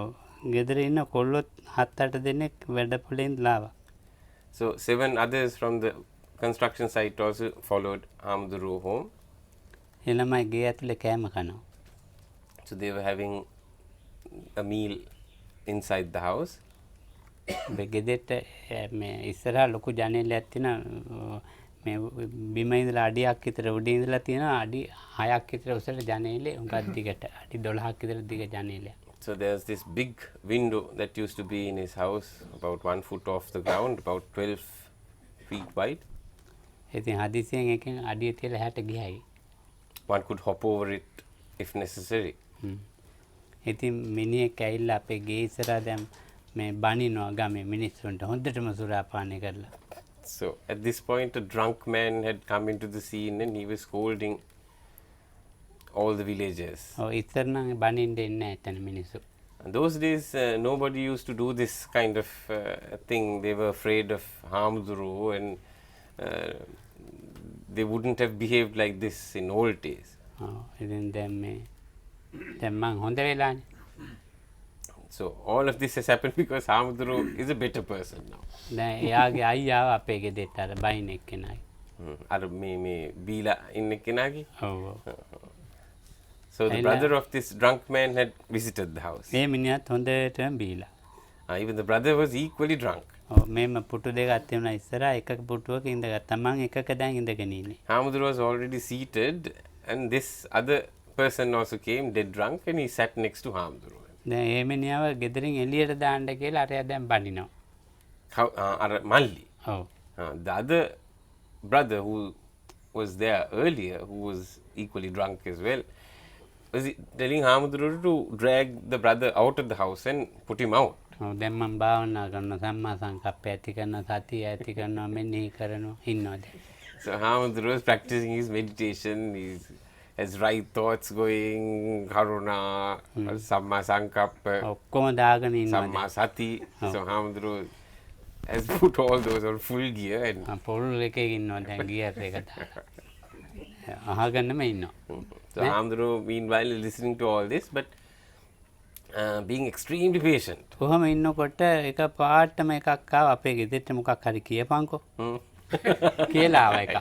ඔව් ගෙදර ඉන්න කොල්ලොත් 7-8 දෙනෙක් වැඩපොලෙන් ලාවා. So 7 others from the construction site also followed Hamdru home. එළමයි ගේ ඇතුලේ කෑම කනවා. So they were having a meal inside the house. මේ ගෙදෙට්ට මේ ඉස්සරහා ලොකු ජනේලයක් තියෙනවා. මේ බිම ඉඳලා අඩියක් විතර උඩ ඉඳලා තියෙනවා අඩි 6ක් විතර උසට ජනේලේ උඟක් දිගට අඩි 12ක් විතර දිග ජනේලයක්. So there's this big window that used to be in his house, about 1 foot off the ground, about 12 feet wide. ඉතින් හදිසියෙන් එකෙන් අඩිය තියලා හැට ගියයි. One could hop over it if necessary. ඉතින් මිනිහෙක් ඇවිල්ලා අපේ ගේ ඉස්සරහා දැන් මේ බනිනවා ගමේ මිනිස්සුන්ට හොඳටම සුරාපානය කරලා. So at this point, a drunk man had come into the scene and he was scolding all the villagers. ඔව් ඉස්සර නම් බනින්න දෙන්නේ නැහැ එතන මිනිස්සු. And those days, nobody used to do this kind of thing. They were afraid of Hamdru and they wouldn't have behaved like this in old days. ඔව් ඉතින් දැන් මං හොඳ වෙලානේ. So all of this has happened because Hamdru is a better person now. දැන් එයාගේ අයියාව අපේ ගෙදෙට්ට අර බයින් එක්කෙනයි. Ar me bila inne kenagi. ඔව් ඔව්. So the brother of this drunk man had visited the house. මේ මිනිහත් හොඳටම බීලා. Even the brother was equally drunk. ඔව් මේම පුටු දෙකක් තියුණා ඉස්සරහා එක පුටුවක ඉඳගත්තා. මං එකක දැන් ඉඳගෙන ඉන්නේ. Hamdru was already seated and this other person also came dead drunk and he sat next to Hamdru. දැන් ඒ මිනිහව ගෙදරින් එළියට දාන්න කියලා අරයා දැන් බනිනවා. Ar Malli. ඔව්. The other brother who was there earlier, who was equally drunk as well, was telling Hamdru to drag the brother out of the house and put him out. ඔව් දැන් මම භාවනා කරනවා සම්මා සංකප්පය ඇති කරනවා සතිය ඇති කරනවා මෙනෙහි කරනවා ඉන්නවා දැන්. So Hamdru was practicing his meditation. He has right thoughts going, karuna, samma sankappa, ඔක්කොම දාගෙන ඉන්නවා. samma sati. So Hamdru has put all those on full gear and පොල් එකේ ඉන්නවා දැන් ගියර් එක දාලා. අහගන්නම ඉන්නවා. so Hamdru meanwhile is listening to all this but being extremely patient. කොහොම ඉන්නකොට එක පාටම එකක් ආව අපේ ගෙදරට මොකක් හරි කියපන්කෝ. කියලා ආව එකක්.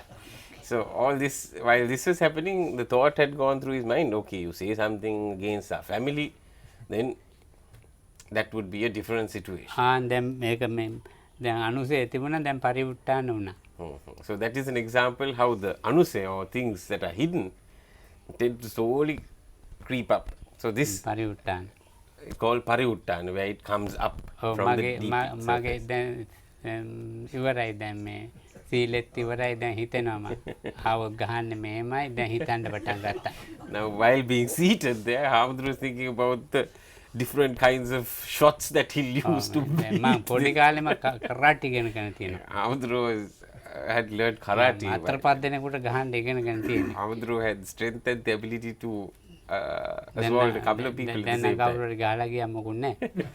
So all this, while this was happening, the thought had gone through his mind, okay, you say something against our family, then that would be a different situation. දැන් මේක මේ දැන් අනුසය තිබුණා දැන් පරිඋත්ථාන වුණා. So that is an example how the anusaya or things that are hidden tend to slowly creep up. So this පරිඋත්ථාන. is called pariuttana, where it comes up from the deep මගේ surface. දැන් ඉවරයි දැන් මේ සීලෙත් ඉවරයි දැන් හිතෙනවා මම. ආව ගහන්නේ මෙහෙමයි දැන් හිතන්න පටන් ගත්තා. Now while being seated there, Hamdru is thinking about the different kinds of shots that he'll use to මම beat පොඩි කාලෙම කරාටි ඉගෙනගෙන තියෙනවා. Hamdru had learned karate. අතර පස් දෙනෙකුට ගහන්න ඉගෙනගෙන තියෙනවා. Hamdru had strength and the ability to assault a couple of people at the දැන් same time. කවුරුහරි ගහලා ගියා මොකුත් නැහැ.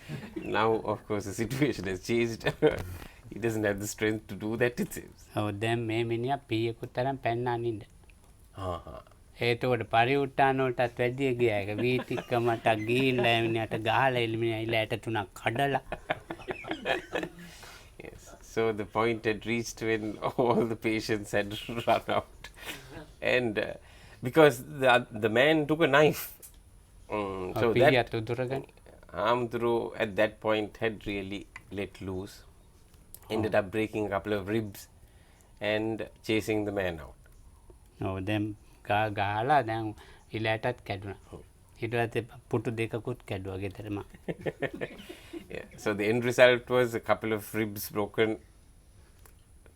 Now, of course, the situation has changed. He doesn't have the strength to do that, it seems. ඔව් දැන් මේ මිනිහා පීයකුත් තරම් පැන්න අනින්න. Uh-huh. ඒතකොට පරිඋත්ථාන වලටත් වැඩිය ගියා ඒක වීතික්කමට ගිහිල්ලා එමිනියට ගහලා එළිමිනියා ඉලයට තුනක් කඩලා. Yes. So the point had reached when all the patients had run out. And because the man took a knife. So that පීයත් උදුරගෙන Hamdru at that point had really let loose. Ended up breaking a couple of ribs and chasing the man out. ඔව් දැන් ගහලා දැන් ඉලයටත් කැඩුණා. ඊට පස්සේ පුටු දෙකකුත් කැඩුවා ගෙදරම. Yeah. So the end result was a couple of ribs broken,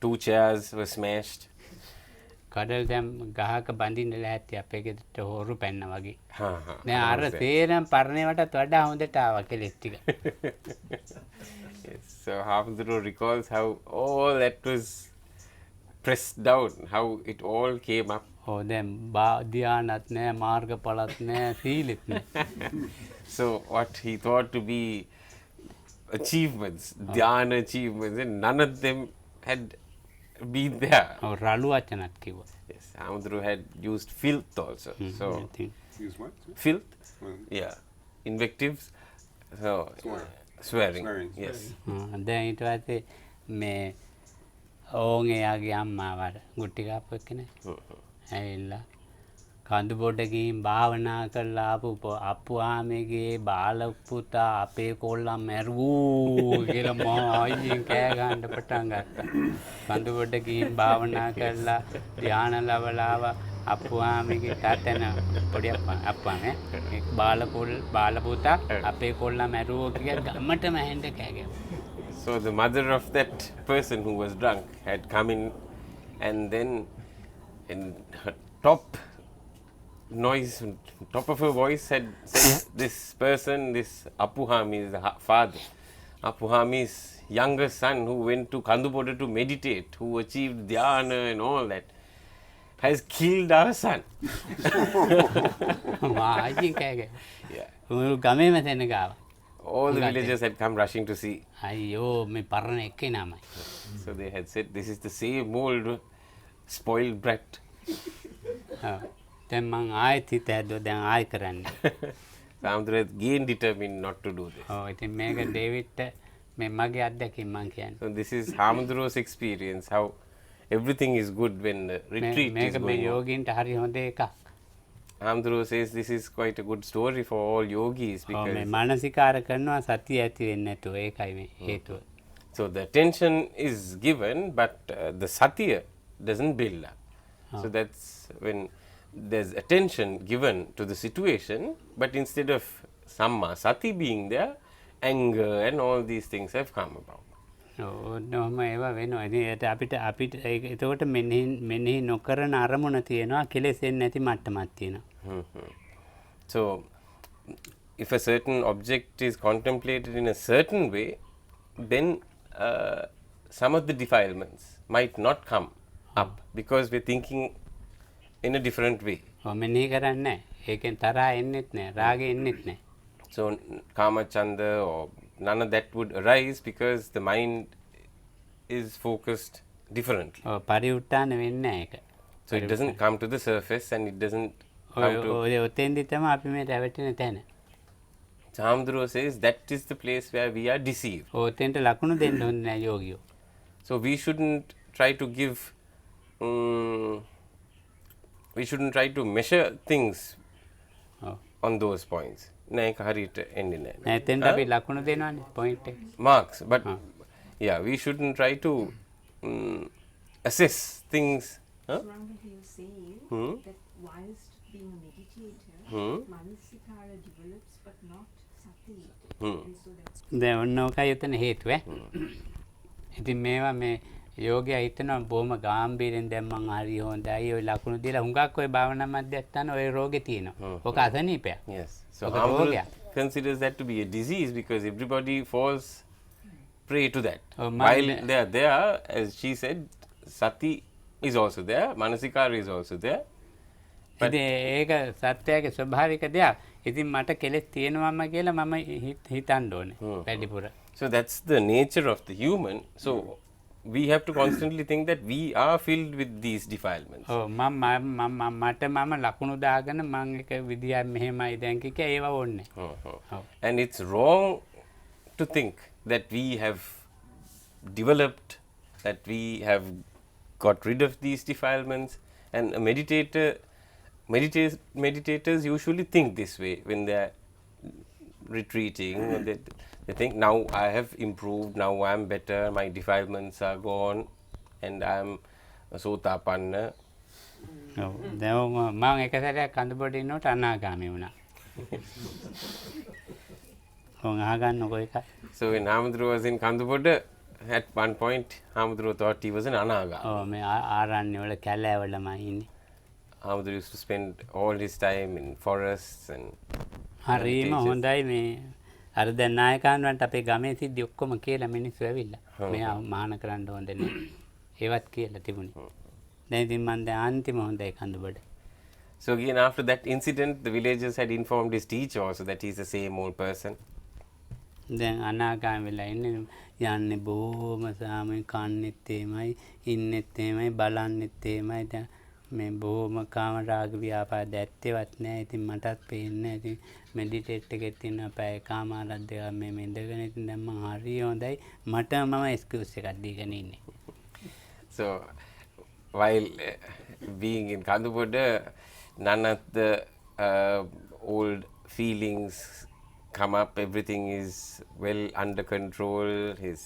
2 chairs were smashed. කඩල් දැම් ගහක බඳින්න ලෑස්ති අපේ ගෙදරට හොරු පැන්න වගේ. Ha. දැන් අර තේරම් පරණේවටත් වඩා හොඳට ආවා කෙලෙස් ටික. Yes. So Hamduro recalls how all that was pressed down, how it all came up. ඔව් දැන් ධ්‍යානත් නෑ මාර්ගඵලත් නෑ සීලෙත් නෑ. So what he thought to be achievements, dhyana achievements, and none of them had been there. ඔව් රළු වචනක් කිව්වා. Yes, Hamduro had used filth also. So ඉතින් Use what? filth, Well, yeah, invectives, so Swear. swearing. Swearing. Yes. දැන් ඊට පස්සේ මේ ඕන් එයාගේ අම්මාවට ගුටි කාපු එක්කනේ. ඇවිල්ලා කඳු බොඩ ගිහින් භාවනා කරලා ආපු අප්පුආමේගේ බාල පුතා අපේ කොල්ලා මැරුවෝ කියලා මම අයියෙන් කෑ ගන්න පටන් ගත්තා. කඳු බොඩ ගිහින් භාවනා කරලා ධානය ලැබලාව අප්පුආමේගේ තාතන පොඩි අප්පානේ බාල පුතා අපේ කොල්ලා මැරුවෝ කියලා ගමටම ඇහෙන්න කෑ ගැහුවා. So the mother of that person who was drunk had come in, and then in her top of her voice had said, this person, this Apuhami's father, Apuhami's younger son who went to Kanduboda to meditate, who achieved dhyana and all that, has killed our son. අයියෙන් කෑ ගැහුවා. Yeah. ගමේම තැන ගාවා. All the villagers had come rushing to see. අයියෝ මේ පරණ එක්කේ නමයි. So they had said, this is the same old spoiled brat. දැන් මං ආයෙත් හිත හැදුවා දැන් ආයෙ කරන්නේ. Hamduro had again determined not to do this. ඔව් ඉතින් මේක ඩේවිඩ්ට මේ මගේ අත්දැකීම් මං කියන්නේ. So this is Hamduro's experience, how everything is good when the retreat is මේක මේ going on. යෝගීන්ට හරි හොඳ එකක්. Hamduro says this is quite a good story for all yogis ඔව් මේ because මානසිකාර කරනවා සතිය ඇති වෙන්නේ නැතුව ඒකයි මේ හේතුව. so the attention is given, but the satya doesn't build up. So that's when there's attention given to the situation, but instead of samma sati being there, anger and all these things have come about. ඔන්නෝම ඒවා වෙනවා. ඉතින් අපිට එතකොට මෙනෙහි නොකරන අරමුණ තියෙනවා කෙලෙස් එන්නේ නැති මට්ටමක් තියෙනවා. So if a certain object is contemplated in a certain way, then some of the defilements might not come up because we're thinking in a different way. ඔව් මෙනෙහි කරන්නේ නැහැ. ඒකෙන් තරහා එන්නෙත් නැහැ. රාගෙ එන්නෙත් නැහැ. So kama chanda or none of that would arise because the mind is focused differently. ඔව් පරිඋත්ථාන වෙන්නේ නැහැ ඒක. So it doesn't come to the surface and it doesn't come to... ඔය ඔතෙන්දි තමයි අපි මේ රැවටෙන තැන. So Hamduro says that is the place where we are deceived. ඔතෙන්ට ලකුණු දෙන්න හොඳ නැහැ යෝගියෝ. So we shouldn't try to give... we shouldn't try to measure things on those points. නෑ ඒක හරියට එන්නේ නෑ. නෑ එතෙන්ට අපි ලකුණු දෙනවනේ පොයින්ට් එක. Marks, but yeah, we shouldn't try to assess things. Surrounded he was saying that whilst being a meditator, Manasikara develops but not Sati. And so that's දැන් ඔන්න ඔකයි උතන හේතුව ඈ. ඉතින් මේවා මේ යෝගයා හිතනවා බොහොම ගැඹීරෙන් දැන් මං හරි හොඳයි ඔය ලකුණු දීලා හුඟක් ඔය භාවනා මධ්‍යස්ථාන ඔය රෝගේ තියෙනවා. ඔක අසනීපයක්. Yes. So Okay, Hamduro yeah. considers that to be a disease because everybody falls prey to that. Oh, While they are there, as she said, Sati is also there, Manasikara is also there. ඉතින් ඒක සත්‍යයේ ස්වභාවික දෙයක්. ඉතින් මට කෙලෙස් තියෙනවම කියලා මම හිතන්න ඕනේ. වැඩිපුර. So that's the nature of the human. So we have to constantly think that we are filled with these defilements. ඔව් මට ලකුණු දාගෙන මම එක විදියක් මෙහෙමයි දැන් කිය ඒව ඕනේ. And it's wrong to think that we have developed, that we have got rid of these defilements. And a meditators usually think this way when they're retreating. They think, now I have improved, now I'm better, my defilements are gone, and I'm a sotapanna. ඔව් දැන් මම එක සැරයක් කඳුබඩ ඉන්නකොට අනාගාමී වුණා. ඔව් අහගන්නකො එක. So when Hamadru was in Kandupoda, at one point, Hamadru thought he was an Anaga. ඔව් මේ ආරණ්‍ය වල කැලෑවලම ඉන්නේ. Hamadru used to spend all his time in forests and හරිම meditations. හොඳයි මේ අර දැන් නායකයන්වන්ට අපේ ගමේ සිද්ධි ඔක්කොම කියලා මිනිස්සු ඇවිල්ලා. මෙයා මාන කරන්න හොඳ නෑ. ඒවත් කියලා තිබුණේ. දැන් ඉතින් මම දැන් අන්තිම හොඳයි කඳුබඩ. So again, after that incident, the villagers had informed his teacher also that he's the same old person. දැන් අනාගාමී වෙලා ඉන්නේ යන්නේ බොහොම සාමයෙන් කන්නෙත් එහෙමයි ඉන්නෙත් එහෙමයි බලන්නෙත් එහෙමයි දැන් මේ බොහොම කාම රාග ව්‍යාපාද ඇත්තේවත් නැහැ ඉතින් මටත් පේන්නේ ඉතින් මෙඩිටේට් එකේ තියෙන පැය කාමාරක් දෙක මේ ඉඳගෙන ඉතින් දැන් මම හරි හොඳයි මට මම එක්ස්කියුස් එකක් දීගෙන ඉන්නේ. So while being in Kandupoda, none of the old feelings come up. Everything is well under control. His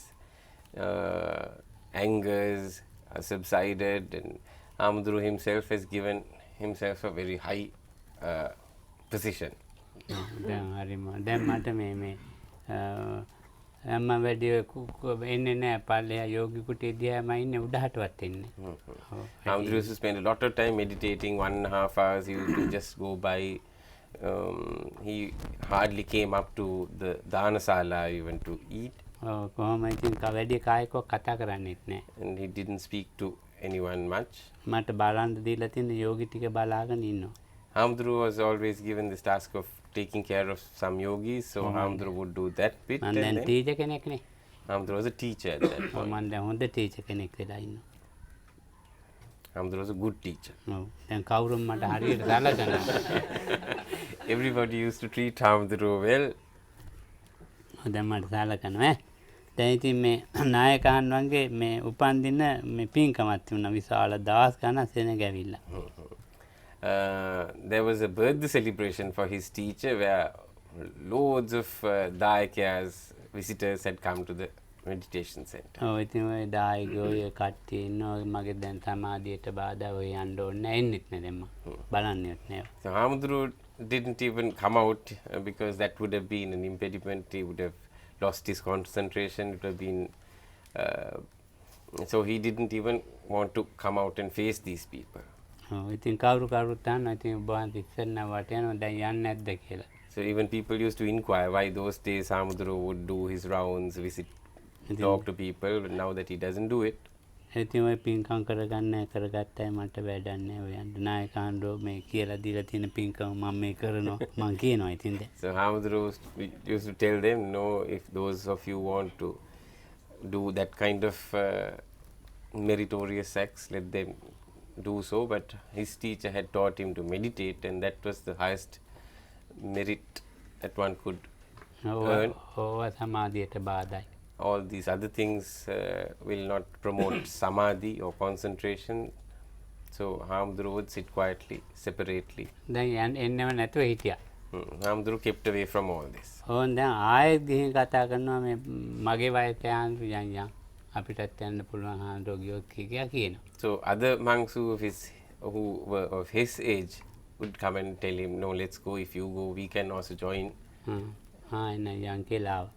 angers are subsided, and Hamadru himself has given himself a very high position. දැන් හරිම දැන් මට මේ අම්මා වැඩි එන්නේ නැහැ පල්ලෙහා යෝගි කුටිය දිහාම ඉන්නේ උඩහටවත් එන්නේ. Hamadru used to spend a lot of time meditating, 1.5 hours. He used to just go by. He hardly came up to the Dhanasala even to eat. ඔව් කොහොම ඉතින් වැඩි කායිකව කතා කරන්නේත් නැහැ. And he didn't speak to anyone much. මට බලන්න දීලා තියෙන යෝගි ටික බලාගෙන ඉන්නවා. Hamadru was always given this task of taking care of some yogis, so Hamadru would do that bit. මම And දැන් then ටීචර් කෙනෙක් නේ. Hamadru was a teacher at that ඔව් point. මම දැන් හොඳ ටීචර් කෙනෙක් වෙලා ඉන්නවා. Hamadru was a good teacher. ඔව් දැන් කවුරුම් මට හරියට සලකනවා. Everybody used to treat Hamadru well. දැන් මට සලකනවා ඈ. දැන් ඉතින් මේ නායකයන් වගේ මේ උපන්දින මේ පින්කමක් තිබුණා විශාල දවස් ගණන් සෙනගැවිලා. There was a birthday celebration for his teacher where loads of Dayakyas, visitors had come to the meditation center. ඔව් ඉතින් ඔය දායකයෝ ඔය කට්ටිය ඉන්නවා මගේ දැන් සමාධියට බාධා ඔය යන්න ඕනේ නැහැ එන්නෙත් නැහැ දැන් මම බලන්නේවත් නැහැ. So Hamadru didn't even come out because that would have been an impediment. He would have lost his concentration. It would have been so he didn't even want to come out and face these people. ඔව් ඉතින් කවුරුත් අහනවා ඉතින් ඔබ වහන්සේ ඉස්සෙල්ලාවට යනවා දැන් යන්නේ නැද්ද කියලා. So even people used to inquire why those days Hamadru would do his rounds, visit, talk to people, but now that he doesn't do it. ඉතින් ඔය පින්කම් කරගන්න කරගත්තයි මට වැඩක් නැහැ ඔය යන්න නායකයන්ෝ මේ කියලා දීලා තියෙන පින්කම් මම මේ කරනවා මම කියනවා ඉතින් දැන්. So Hamadru used to tell them, no, if those of you want to do that kind of meritorious acts, let them do so. But his teacher had taught him to meditate, and that was the highest merit that one could earn. ඕව සමාධියට බාධායි. All these other things will not promote samadhi or concentration. So Hamadru would sit quietly, separately. දැන් එන්නව නැතුව හිටියා. Hamadru kept away from all this. ඕන් දැන් ආයෙත් ගිහින් කතා කරනවා මේ මගේ වයසට යන් අපිටත් යන්න පුළුවන් හාමුදුරුවෝ කියා කියනවා. So other monks who were of his age would come and tell him, no, let's go. If you go, we can also join. එන්න යන් කියලා ආවා.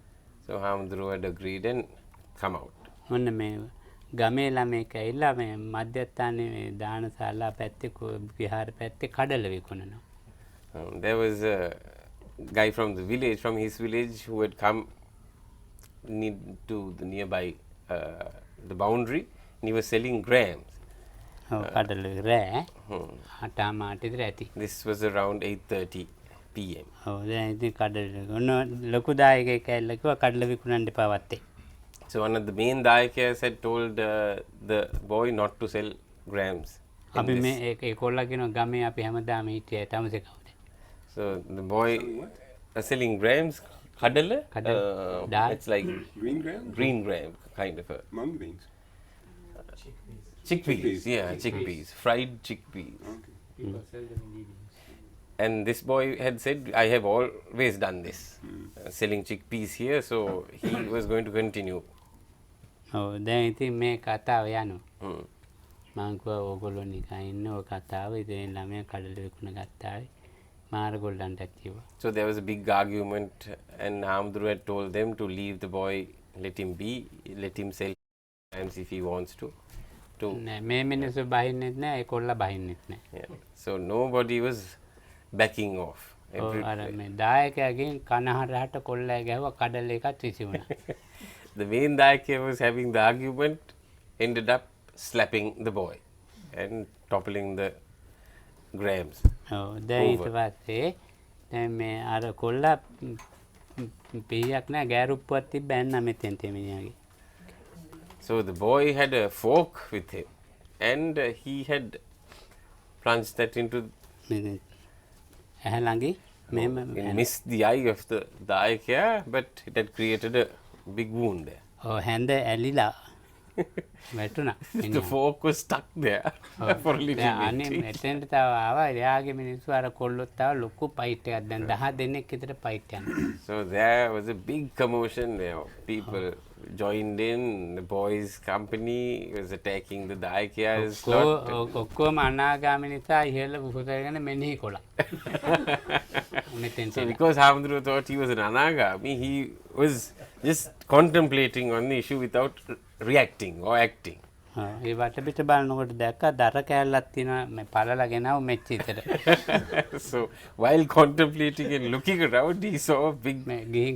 So Hamadru had agreed and come out. ඔන්න මේ ගමේ ළමෙක් ඇවිල්ලා මේ මධ්‍යස්ථානයේ මේ දානශාලා පැත්තේ විහාර පැත්තේ කඩල විකුණනවා. There was a guy from the village, from his village, who had come to the nearby the boundary, and he was selling grams. ඔව් කඩල රෑ 8:00 විතර ඇති. This was around 8:30 p.m. ඔව් දැන් ඉතින් කඩල ඔන්න ලොකු දායකයෙක් ඇවිල්ලා කිව්වා කඩල විකුණන්න එපා වත්තේ. So one of the main Dayakyas had told the boy not to sell grams. අපි මේ ඒකොල්ලා කියනවා ගමේ අපි හැමදාම හිටියේ තමසේ කවුද. So the boy selling grams, kadala, Dal. it's like green gram, kind of a Mung beans. chickpeas, yeah, chickpeas, fried chickpeas. Okay. And this boy had said, I have always done this, selling chickpeas here, so he was going to continue. ඔව් දැන් ඉතින් මේ කතාව යනවා. මං කිව්වා ඕගොල්ලෝ නිකන් ඉන්න ඔය කතාව ඉතින් ළමයා කඩල විකුණ ගත්තාවේ. මාරගොල්ලන්ට කිව්වා. So there was a big argument, and Hamdru had told them to leave the boy, let him be, let him sell times if he wants to. නෑ මේ මිනිස්සු බහින්නෙත් නෑ ඒ කොල්ල බහින්නෙත් නෑ. Yeah. So nobody was backing off. අර මේ දායකයාගෙන් කනහරට කොල්ලයි ගැහුවා කඩල එකත් විසි වුණා. The main Dayakya was having the argument, ended up slapping the boy and toppling the grams. දැන් ඊට පස්සේ දැන් මේ අර කොල්ලා පිහියක් නෑ ගෑරුප්පුවක් තිබ්බ ඇන්න මෙතෙන් තෙමිනියාගේ. So the boy had a fork with him, and he had plunged that into ඇහැ ළඟි මෙහෙම and missed the eye of the Dayakya, but it had created a big wound there. හැඳ ඇලිලා වැටුණා. The fork was stuck there for a little අනේ bit. මෙතෙන්ට තව ආවා එයාගේ මිනිස්සු අර කොල්ලොත් තව ලොකු ෆයිට් එකක් දැන් 10 දෙනෙක් විතර ෆයිට් යනවා. So there was a big commotion there. People joined in. The boys' company was attacking the Dayakya's lot. ඔක්කොම අනාගාමී නිසා ඉහළ උසගෙන මෙනෙහි කොලා. මෙතෙන් So because Hamdru thought he was an Anagami, he was just contemplating on the issue without reacting or acting. ඒ වටපිට බලනකොට දැක්කා දර කෑල්ලක් තියෙනවා මේ පළලා ගෙනාව මෙච්ච ඉතර. So while contemplating and looking around, he saw a big මේ ගිහින්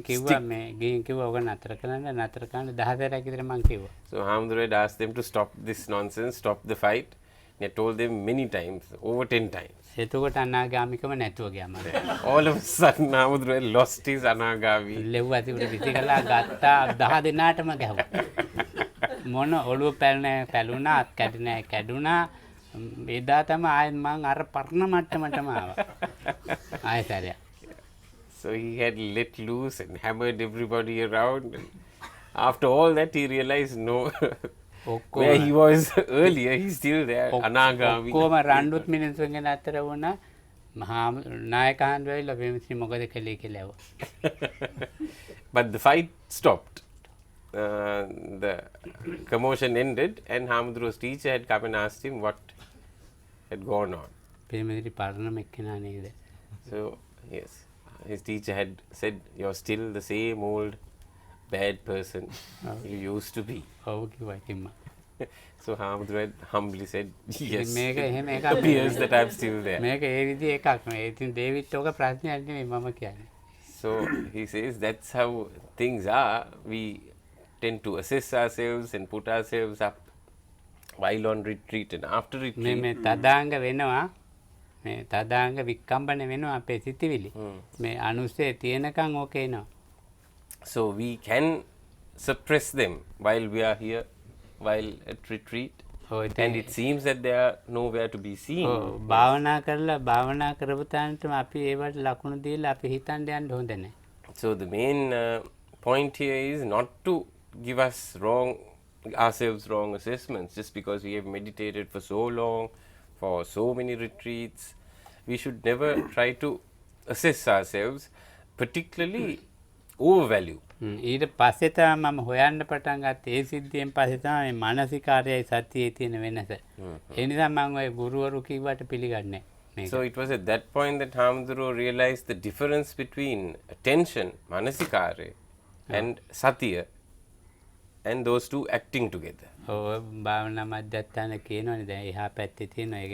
කිව්වා ඔක නතර කරන්න 10 සැරයක් විතර මං කිව්වා. So Hamdru had asked them to stop this nonsense, stop the fight. He had told them many times, over 10 times. එතකොට අනාගාමිකම නැතුව ගියා මම. All of a sudden, Hamdru had lost his Anagami. ලෙව්වා තිබුණ විසිකලා ගත්තා 10 දිනාටම ගැහුවා. මොන ඔළුව පැලුණා අත් කැඩුණා එදා තමයි ආයෙත් මං අර පරණ මට්ටමටම ආවා. ආයෙ සැරයක්. So he had let loose and hammered everybody around. And after all that, he realized no, where he was earlier, he's still there, Anagami. ඔක්කොම රණ්ඩුත් මිනිස්සුන්ගෙන් අතර වුණා. මහා නායකයන් වෙයිලා වෙමිසි මොකද කළේ කියලා ඇහුවා. But the fight stopped. The commotion ended, and Hamdru's teacher had come and asked him what had gone on. පෙමදිරි පරණ මෙක්කෙනා නේද? So yes, his teacher had said, "You're still the same old bad person you used to be." ඔව් කිව්වා කිම්ම. So Hamdru had humbly said, "Yes, මේක එහෙම it එකක් appears that I'm still there." මේක ඒ විදිහ එකක් නෙවෙයි. ඉතින් දේවිත් ඔක ප්‍රශ්නයක් නෙවෙයි මම කියන්නේ. So he says that's how things are. We tend to assess ourselves and put ourselves up while on retreat and after retreat. මේ තදාංග වෙනවා. මේ තදාංග වික්කම්බන වෙනවා අපේ සිතිවිලි. මේ අනුස්සය තියෙනකන් ඕක එනවා. So we can suppress them while we are here, while at retreat. And it seems that they are nowhere to be seen. භාවනා කරපු තැනටම අපි ඒවට ලකුණු දීලා අපි හිතන්න යන්න හොඳ නැහැ. So the main point here is not to give ourselves wrong assessments just because we have meditated for so long, for so many retreats. We should never try to assess ourselves, particularly overvalue. ඊට පස්සේ තමයි මම හොයන්න පටන් ගත්තේ ඒ සිද්ධියෙන් පස්සේ තමයි මානසිකාරයයි සතියේ තියෙන වෙනස. ඒ නිසා මම ඔය ගුරුවරු කිව්වට පිළිගන්නේ නැහැ. So it was at that point that Hamdru realized the difference between attention, manasikare, and satya, and those two acting together. ඔව් භාවනා මධ්‍යස්ථාන කියනවනේ දැන් එහා පැත්තේ තියෙනවා ඒක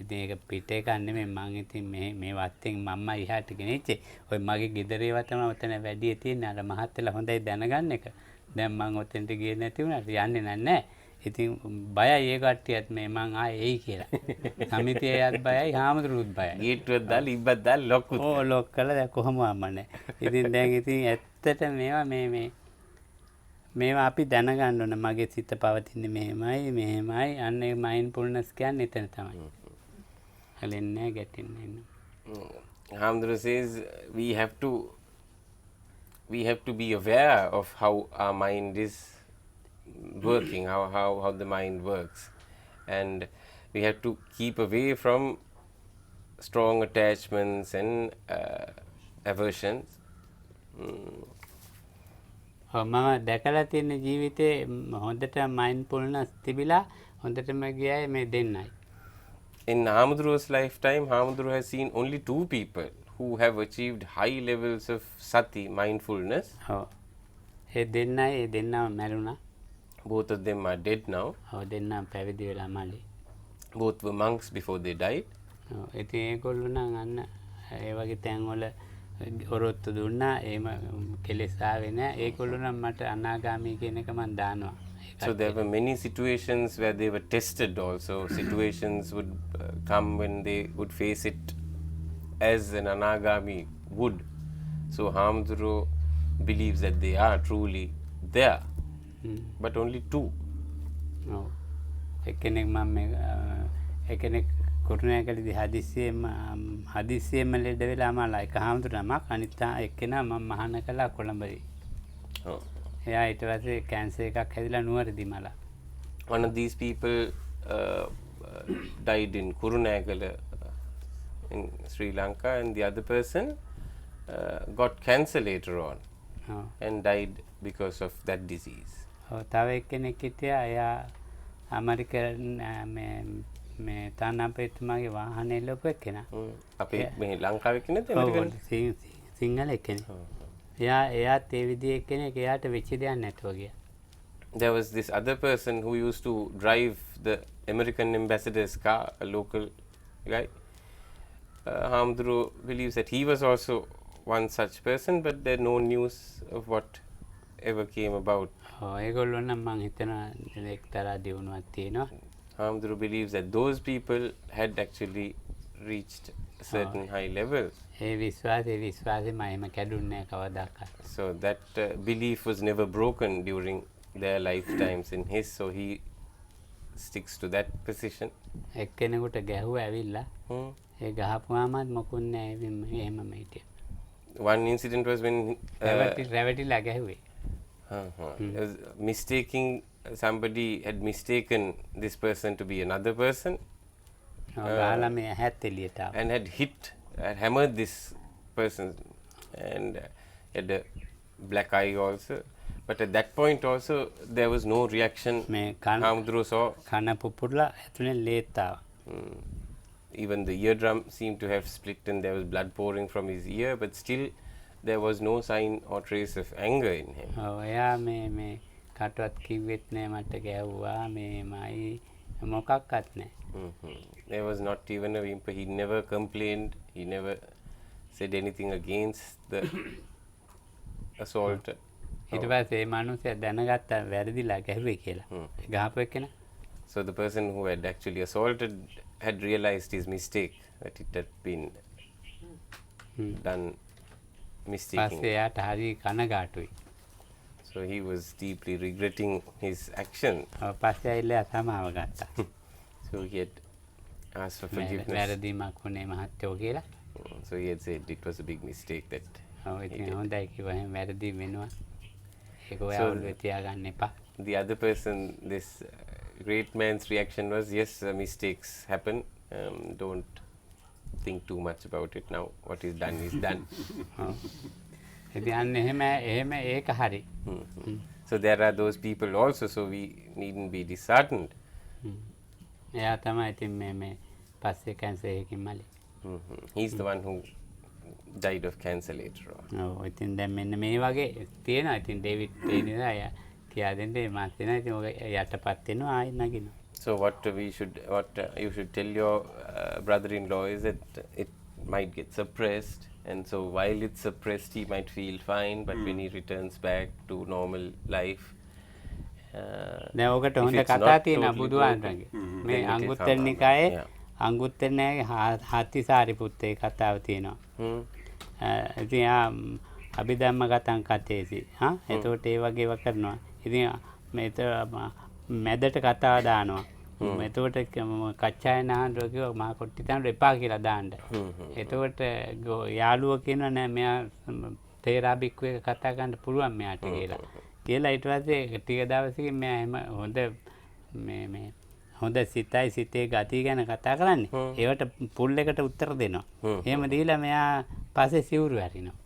ඉතින් ඒක පිට එකක් නෙමෙයි මං ඉතින් මේ වත්තෙන් මම්ම ඉහාට ගෙනිච්චේ ඔය මගේ ගෙදරේව තමයි ඔතන වැඩි තියෙන්නේ අර මහත්තයලා හොඳයි දැනගන්න එක දැන් මං ඔතෙන්ට ගියේ නැති වුණාට යන්නේ නැහැ ඉතින් බයයි ඒ කට්ටියත් මේ මං ආයේ එයි කියලා සමිතියත් බයයි හාමුදුරුවොත් බයයි ගේට්ටුවක් දාලා ඉබ්බක් දාලා ලොක් උත් ඕ ලොක් කළා දැන් කොහොම ආමන්නේ ඉතින් දැන් ඉතින් ඇත්තට මේවා අපි දැනගන්න ඕන මගේ සිත පවතින්නේ මෙහෙමයි අන්න ඒ මයින්ඩ්ෆුල්නස් කියන්නේ එතන තමයි හලෙන්නේ ගැටෙන්නේ Hamdru says we have to be aware of how our mind is working, how the mind works, and we have to keep away from strong attachments and aversions. මම දැකලා තියෙන ජීවිතේ හොඳට මයින්ඩ්ෆුල්නස් තිබිලා හොඳටම ගියායි මේ දෙන්නයි. in Hamuduro's lifetime, Hamuduro has seen only 2 people who have achieved high levels of sati, mindfulness. ඔව්. ඒ දෙන්නම මැරුණා. Both of them are dead now. ඔව් දෙන්නම පැවිදි වෙලා මලේ. Both were monks before they died. ඔව් ඉතින් ඒගොල්ලෝ නම් අන්න ඒ වගේ තැන්වල ඔරොත්තු දුන්නා. ඒම කෙලෙස් ආවේ නැහැ. ඒගොල්ලෝ නම් මට අනාගාමී කියන එක මම දානවා. So there were many situations where they were tested also. Situations would come when they would face it as an anagami would. So Hamduro believes that they are truly there, but only 2. ඔව්. එක්කෙනෙක් මම මේ එක්කෙනෙක් කුරුණෑගලදී හදිස්සියෙම ලෙඩ වෙලා මලා එක හාමුදුරුවමක් අනිත් එක්කෙනා මම මහාන කළා කොළඹදී. Oh. එයා ඊට පස්සේ කැන්සර් එකක් හැදිලා නුවරදී මලා. One of these people died in Kurunegala in Sri Lanka, and the other person got cancer later on ඔව්. and died because of that disease. ඔව් තව එක්කෙනෙක් හිටියා එයා ඇමරිකන් මේ තානාපතිතුමාගේ වාහනේ එල්ලපු එක්කෙනා. අපේ මේ ලංකාවේ කෙනෙක් ඔව් ඇමරිකන් සිංහල එක්කෙනෙක්. එයාත් ඒ විදිහේ කෙනෙක් එයාට වෙච්ච දෙයක් නැතුව ගියා. There was this other person who used to drive the American ambassador's car, a local guy. Hamduro believes that he was also one such person, but there no news of what ever came about. ඒගොල්ලෝ නම් මං හිතනවා එක්තරා දියුණුවක් තියෙනවා. Hamduro believes that those people had actually reached a certain high level. ඒ විශ්වාසෙම එහෙම කැඩුන්නේ නැහැ කවදාකවත්. So that belief was never broken during their lifetimes in his, so he sticks to that position. එක්කෙනෙකුට ගැහුවා ඇවිල්ලා ඒ ගහපුවාමත් මොකුත් නැහැ එහෙමම හිටියා. One incident was when රැවටිලා ගැහුවේ. Somebody had mistaken this person to be another person ගහලා මේ ඇහත් එළියට ආවා. and had hammered this person, and had a black eye also. But at that point also there was no reaction. මේ Hamduro saw කන පුපුරලා ඇතුලෙන් ලේත් ආවා. even the eardrum seemed to have split and there was blood pouring from his ear, but still there was no sign or trace of anger in him. ඔව් එයා මේ කටවත් කිව්වෙත් නෑ මට ගැහුවා මේමයි මොකක්වත් නෑ. There was not even a whimper. He never complained. He never said anything against the assaulter. ඊට පස්සේ ඒ මිනිහයා දැනගත්තා වැරදිලා ගැහුවේ කියලා. ගහපු එක්කෙනා. So the person who had actually assaulted had realized his mistake, that it had been done mistakenly. පස්සේ එයාට හරි කනගාටුයි. So he was deeply regretting his action. පස්සේ ඇවිල්ලා සමාව ගත්තා. So he had asked for forgiveness. වැරදීමක් වුණේ මහත්තයෝ කියලා. So he had said it was a big mistake that. ඔව් ඉතින් හොඳයි කිව්වා එහෙනම් වැරදි වෙනවා. ඒක ඔයාලුවේ තියාගන්න එපා. The other person, this great man's reaction was, yes, mistakes happen. Don't think too much about it. Now what is done is done. ඉතින් අන්න එහෙම ඒක හරි. So there are those people also, so we needn't be disheartened. එයා තමයි ඉතින් මේ පස්සේ කැන්සර් එකකින් මලේ. He's the one who died of cancer later on. ඔව් ඉතින් දැන් මෙන්න මේ වගේ තියෙනවා. ඉතින් ඩේවිඩ් පේනවා අය කියා දෙන්නේ මාත් වෙනවා. ඉතින් ඔය යටපත් වෙනවා ආයෙ නගිනවා. So what you should tell your brother-in-law is that it might get suppressed, and so while it's suppressed he might feel fine, but when he returns back to normal life, දැන් ඔකට හොඳ කතා තියෙනවා බුදුහාමුදුරන්ගේ. මේ අංගුත්තර නිකායේ අංගුත්තර නිකායේ හාතිසාරිපුත්තේ කතාව තියෙනවා. ඉතින් අභිධම්ම කතං කතේසි. එතකොට ඒ වගේව කරනවා. ඉතින් මැදට කතාව දානවා. එතකොට කච්චායන ආන්දරෝ කිව්වා මා කොට්ටිතන්ට එපා කියලා දාන්න. එතකොට යාළුවෝ කියනවා නෑ මෙයා තේරාබික්කු එක කතා කරන්න පුළුවන් මෙයාට කියලා. කියලා ඊට පස්සේ ටික දවසකින් මෙයා එහෙම හොඳ සිතයි සිතේ ගතිය ගැන කතා කරන්නේ. ඒවට පුල් එකට උත්තර දෙනවා. එහෙම දීලා මෙයා පස්සේ සිවුරු හැරිනවා.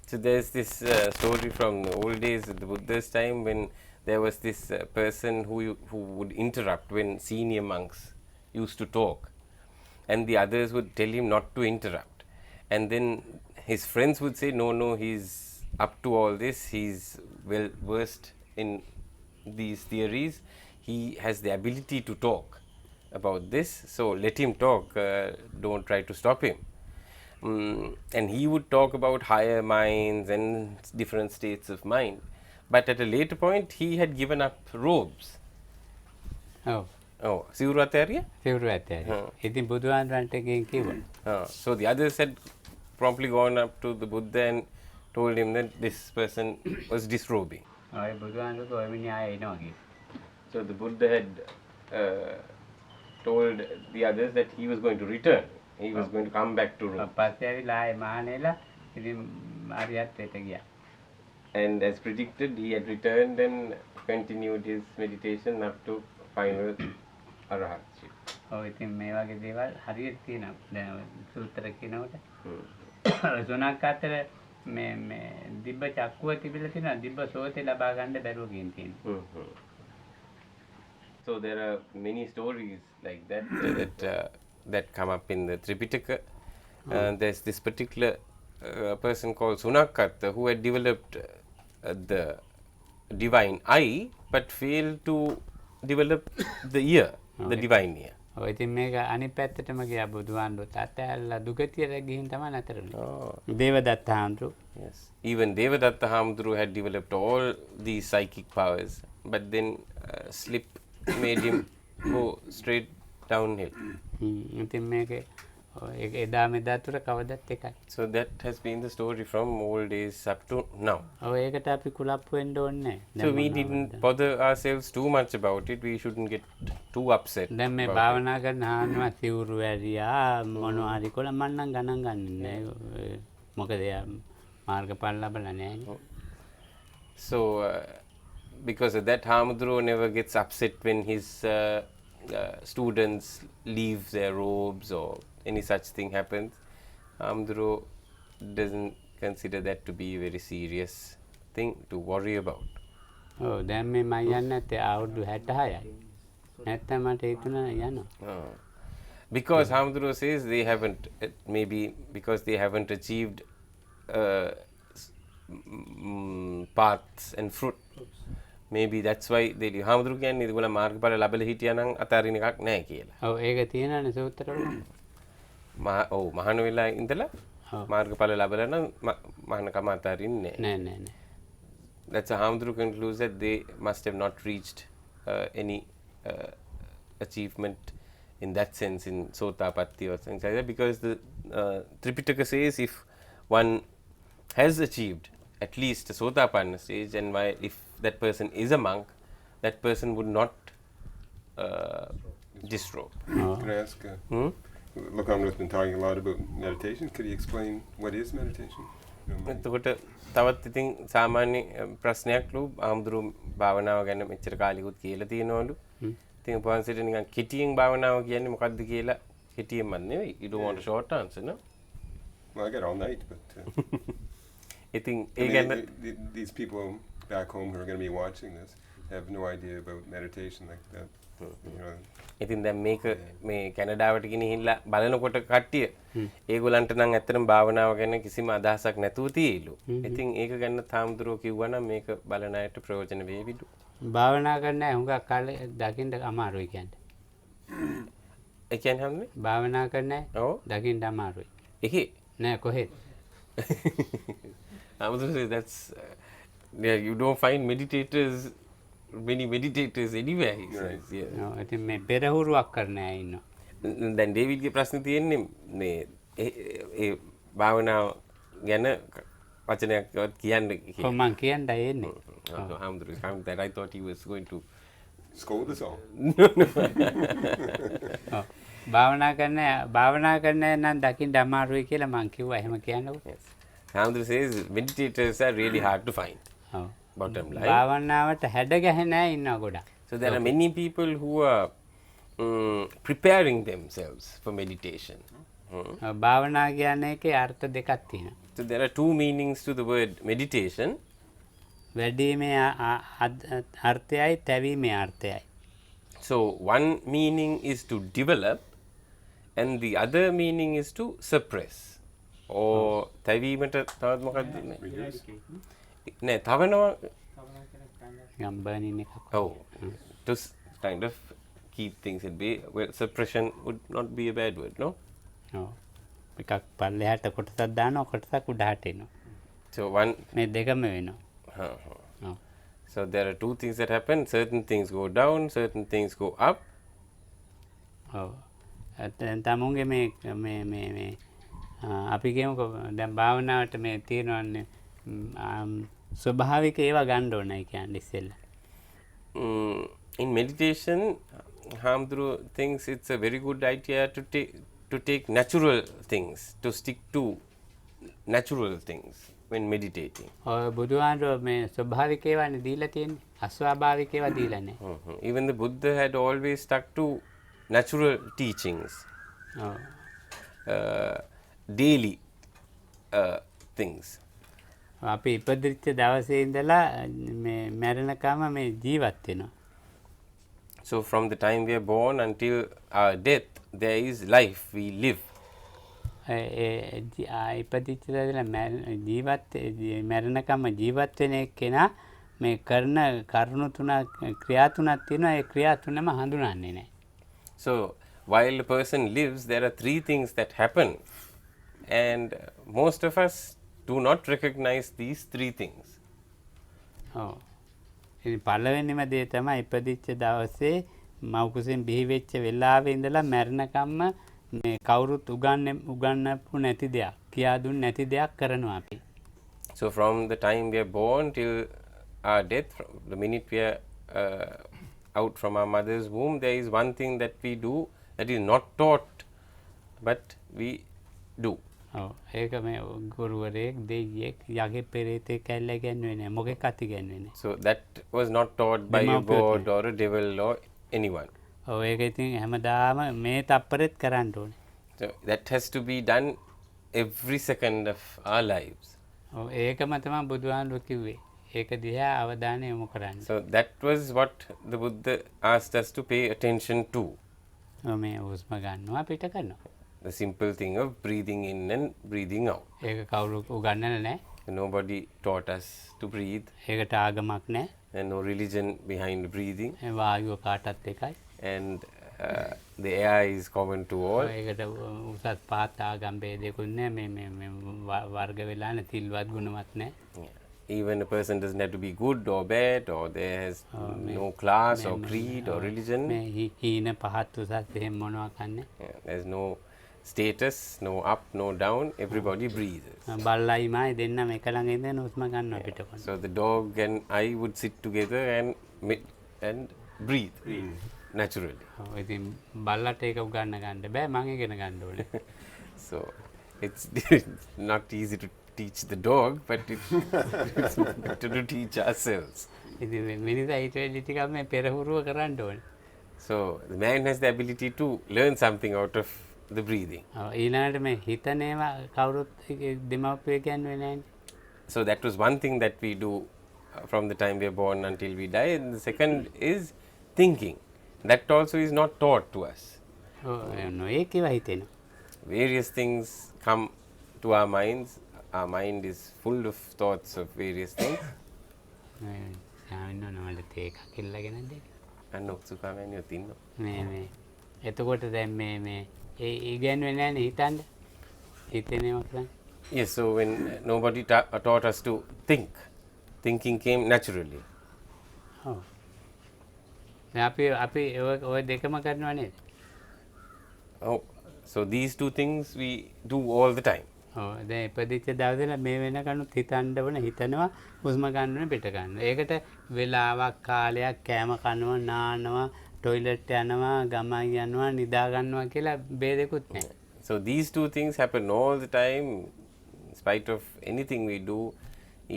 So there's this story from the old days of the Buddha's time when there was this person who would interrupt when senior monks used to talk, and the others would tell him not to interrupt. And then his friends would say, no, he's up to all this, he's well versed in these theories, he has the ability to talk about this, so let him talk, don't try to stop him. And he would talk about higher minds and different states of mind. But at a later point, he had given up robes. ඔව්. Oh, සිවුරු අතෑරියා? සිවුරු ඇතෑරි. ඉතින් බුදුහාමුදුරන්ට ගෙන් කිව්වා. So the others had promptly gone up to the Buddha and told him that this person was disrobing. ඔය බුදුහාමුදුරුවෝ ඔය මිනිහා ආයේ එනවා කිව්වා. So the Buddha had told the others that he was going to return. He was going to come back to Rome. පස්සේ ඇවිල්ලා ආයේ මහානේලා ඉතින් ආර්යත්වයට ගියා. And as predicted, he had returned and continued his meditation up to final arahatship. ඔව් ඉතින් මේ වගේ දේවල් හරියට තියෙනවා. දැන් සූත්‍ර කියනකොට සුණක් අතර මේ දිබ්බ චක්කුව තිබිලා තියෙනවා. දිබ්බ සෝතේ ලබා ගන්න බැරුව ගින් තියෙනවා. So there are many stories like that that come up in the Tripitaka. There's this particular person called Sunakatta who had developed the divine eye but failed to develop the ear, the divine ear. ඔය ඉතින් මේක අනිත් පැත්තටම ගියා බුදුහාමුදුරුවෝ තාත්තලා දුගතියට ගිහින් තමයි නතර වුනේ. දේවදත්ත හාමුදුරුවෝ. Yes. Even Devadatta Hamdru had developed all these psychic powers, but then slip made him go straight downhill. ඉතින් මේක එදා මෙදා තුර කවදත් එකයි. So that has been the story from old days up to now. ඔය ඒකට අපි කුලප්පු වෙන්න ඕනේ නැහැ. So we didn't bother ourselves too much about it. We shouldn't get too upset. දැන් මේ භාවනා කරන ආන්නවා සිවුරු ඇරියා මොනවා හරි කොළ මන්නම් ගණන් ගන්නේ නැහැ. මොකද එයා මාර්ගඵල ලැබලා නැහැ. So because of that, Hamdru never gets upset when his students leave their robes or any such thing happens. Hamdru doesn't consider that to be a very serious thing to worry about. ඔව් දැන් මේ මම යන්නේ නැත්තේ අවුරුදු 66යි. නැත්තම් මට හිතුණා යනවා. Because Hamdru says they haven't, maybe because they haven't achieved paths and fruit. Maybe that's why they do. Hamdru කියන්නේ ඒගොල්ලෝ මාර්ගඵල ලැබලා හිටියා නම් අතාරින එකක් නැහැ කියලා. ඔව් ඒක තියෙනනේ සූත්‍රවල. මහාන වෙලා ඉඳලා මාර්ගඵල ලැබලා නම් මහානකම අතාරින්නේ නැහැ. නෑ. That's how Hamdru concludes that they must have not reached any achievement in that sense in Sotapatti or something like that, because the Tripitaka says if one has achieved at least a Sotapanna stage, and while if that person is a monk, that person would not disrobe. Can I ask? Lokamna's been talking a lot about meditation. Could he explain what is meditation? එතකොට තවත් ඉතින් සාමාන්‍ය ප්‍රශ්නයක්ලු ආම්දුරු භාවනාව ගැන මෙච්චර කාලෙකුත් කියලා තියෙනවලු. ඉතින් උපවංශයට නිකන් කෙටියෙන් භාවනාව කියන්නේ මොකක්ද කියලා කෙටියෙන්ම නෙවෙයි. You don't want a short answer, no? Well, I got all night, but ඉතින් I ඒ mean, ගැන these people back home who are going to be watching this have no idea about meditation like that. You know, ඉතින් දැන් මේක මේ කැනඩාවට ගෙනහිල්ලා බලනකොට කට්ටිය ඒගොල්ලන්ට නම් ඇත්තටම භාවනාව ගැන කිසිම අදහසක් නැතුව තියෙයිලු. ඉතින් ඒක ගැන තාම්දුරෝ කිව්වනම් මේක බලන අයට ප්‍රයෝජන වේවිලු. භාවනා කරන්න හුඟක් කාලේ දකින්න අමාරුයි කියන්නේ. ඒ කියන්නේ හැමෝම භාවනා කරන්න ඔව් දකින්න අමාරුයි. ඒකේ නෑ කොහෙද? I was going to say that's yeah, you don't find many meditators anywhere, he says. Yeah. ඔව් ඉතින් මේ පෙරහුරුවක් කරන අය ඉන්නවා. දැන් ඩේවිඩ්ගේ ප්‍රශ්නේ තියෙන්නේ මේ ඒ භාවනාව ගැන වචනයක්වත් කියන්න කියලා. කොහොම මං කියන්නයි එන්නේ. Hamdru found that. I thought he was going to scold us all. ඔව් භාවනා කරන නම් දකින්න අමාරුයි කියලා මං කිව්වා. එහෙම කියන්නකො. Yes. Hamdru says meditators are really hard to find. ඔව් Bottom line. භාවනාවට හැඩ ගැහෙන අය ඉන්නවා ගොඩක්. So there are many people who are preparing themselves for meditation. භාවනා කියන්නේ එකේ අර්ථ දෙකක් තියෙනවා. So there are two meanings to the word meditation. වැඩිමේ අර්ථයයි තැවීමේ අර්ථයයි. So one meaning is to develop and the other meaning is to suppress. Or තැවීමට තවත් මොකක්ද? නෑ තවනවා. burning එකක්. Oh, to kind of keep things at bay. Well, suppression would not be a bad word, no? ඔව්. එකක් පල්ලෙහාට කොටසක් දානවා කොටසක් උඩහට එනවා. So one. මේ දෙකම වෙනවා. ඔව්. So there are two things that happen. Certain things go down, certain things go up. ඔව්. තමුන්ගේ මේ අපි කියමුකෝ දැන් භාවනාවට මේ තියෙනවනේ ස්වභාවික ඒවා ගන්න ඕනයි කියන්නේ ඉස්සෙල්ලා. In meditation, Hamdru thinks it's a very good idea to take natural things, to stick to natural things when meditating. ඔය බුදුහාමුදුරුවෝ මේ ස්වභාවික ඒවානේ දීලා තියෙන්නේ. අස්වාභාවික ඒවා දීලා නැහැ. Even the Buddha had always stuck to natural teachings. Daily things. අපි ඉපදිච්ච දවසේ ඉඳලා මේ මැරෙනකම මේ ජීවත් වෙනවා. So from the time we are born until our death, there is life, we live. ඉපදිච්ච දවසේ මැරෙනකම ජීවත් වෙන එක්කෙනා මේ කරන කරුණු තුන ක්‍රියා තුනක් තියෙනවා. ඒ ක්‍රියා තුනම හඳුනන්නේ නැහැ. So while a person lives, there are three things that happen, and most of us do not recognize these three things. ඔව්. ඉතින් පළවෙනිම දේ තමයි ඉපදිච්ච දවසේ මව් කුසෙන් බිහි වෙච්ච වෙලාවේ ඉඳලා මැරෙනකම්ම මේ කවුරුත් උගන්වපු නැති දෙයක්, කියා දුන්නේ නැති දෙයක් කරනවා අපි. So from the time we are born till our death, from the minute we are out from our mother's womb, there is one thing that we do that is not taught, but we do. ඔව්. ඒක මේ ගුරුවරයෙක් දෙයියෙක් යගේ පෙරේතෙක් කැල්ල ගන්නේ නැහැ. මොකෙක්වත් ඉගෙනුවේ නැහැ. So that was not taught by a god or a devil or anyone. ඔව් ඒක ඉතින් හැමදාම මේ තප්පරෙත් කරන්න ඕනේ. So that has to be done every second of our lives. ඔව් ඒකම තමයි බුදුහාමුදුරුවෝ කිව්වේ. ඒක දිහා අවධානය යොමු කරන්න. So that was what the Buddha asked us to pay attention to. මේ හුස්ම ගන්නවා පිට කරනවා. The simple thing of breathing in and breathing out. ඒක කවුරු උගන්වන්නේ නැහැ. Nobody taught us to breathe. ඒකට ආගමක් නැහැ. And no religion behind breathing. ඒ වායුව කාටත් එකයි. And the air is common to all. ඒකට උසස් පහත් ආගම් ભેදයක්ුත් නැහැ. මේ වර්ග වෙලා නැ තිල්වත් ගුණවත් නැහැ. Even a person doesn't have to be good or bad, or there has no class or creed or religion. මේ හීන පහත් උසස් එහෙම මොනවා කන්නේ. There's no status, no up, no down. Everybody breathes. බල්ලයි මායි දෙන්නම එක ළඟ ඉඳන් හුස්ම ගන්නවා පිට කරනවා. So the dog and I would sit together and breathe naturally. ඔව් ඉතින් බල්ලට ඒක උගන්න ගන්න බෑ මම ඉගෙන ගන්න ඕනේ. So it's not easy to teach the dog, but it's better to teach ourselves. ඉතින් මිනිසා ඊට වෙලී ටිකක් මේ පෙරහුරුව කරන්න ඕනේ. So the man has the ability to learn something out of the breathing. ඊළඟට මේ හිතනේවා කවුරුත් දෙමව්පිය කියන්නේ නැහැ. So that was one thing that we do from the time we are born until we die. And the second is thinking. That also is not taught to us. නොඒක ඒවා හිතෙනවා. Various things come to our minds. Our mind is full of thoughts of various things. සාමාන්‍යයෙන් තේ එකක් ඉල්ලගෙන දෙක. And උත්සුකාමයන්ියෝ තින්නවා. මේ එතකොට දැන් මේ ඉගෙනුවේ නැහැනේ හිතන්න. හිතේනේම කරන්නේ. Yes, so when nobody taught us to think, thinking came naturally. ඔව්. දැන් අපි ඔය දෙකම කරනවා නේද? Oh, so these two things we do all the time. ඔව් දැන් ඉපදිච්ච දවසේලා මේ වෙනකනුත් හිතන්න ඕන හිතනවා හුස්ම ගන්න ඕනේ පිට ගන්නවා. ඒකට වෙලාවක් කාලයක් කෑම කනවා නානවා ටොයිලට් යනවා ගමන් යනවා නිදා ගන්නවා කියලා ભેදෙකුත් නැහැ. So these two things happen all the time in spite of anything we do,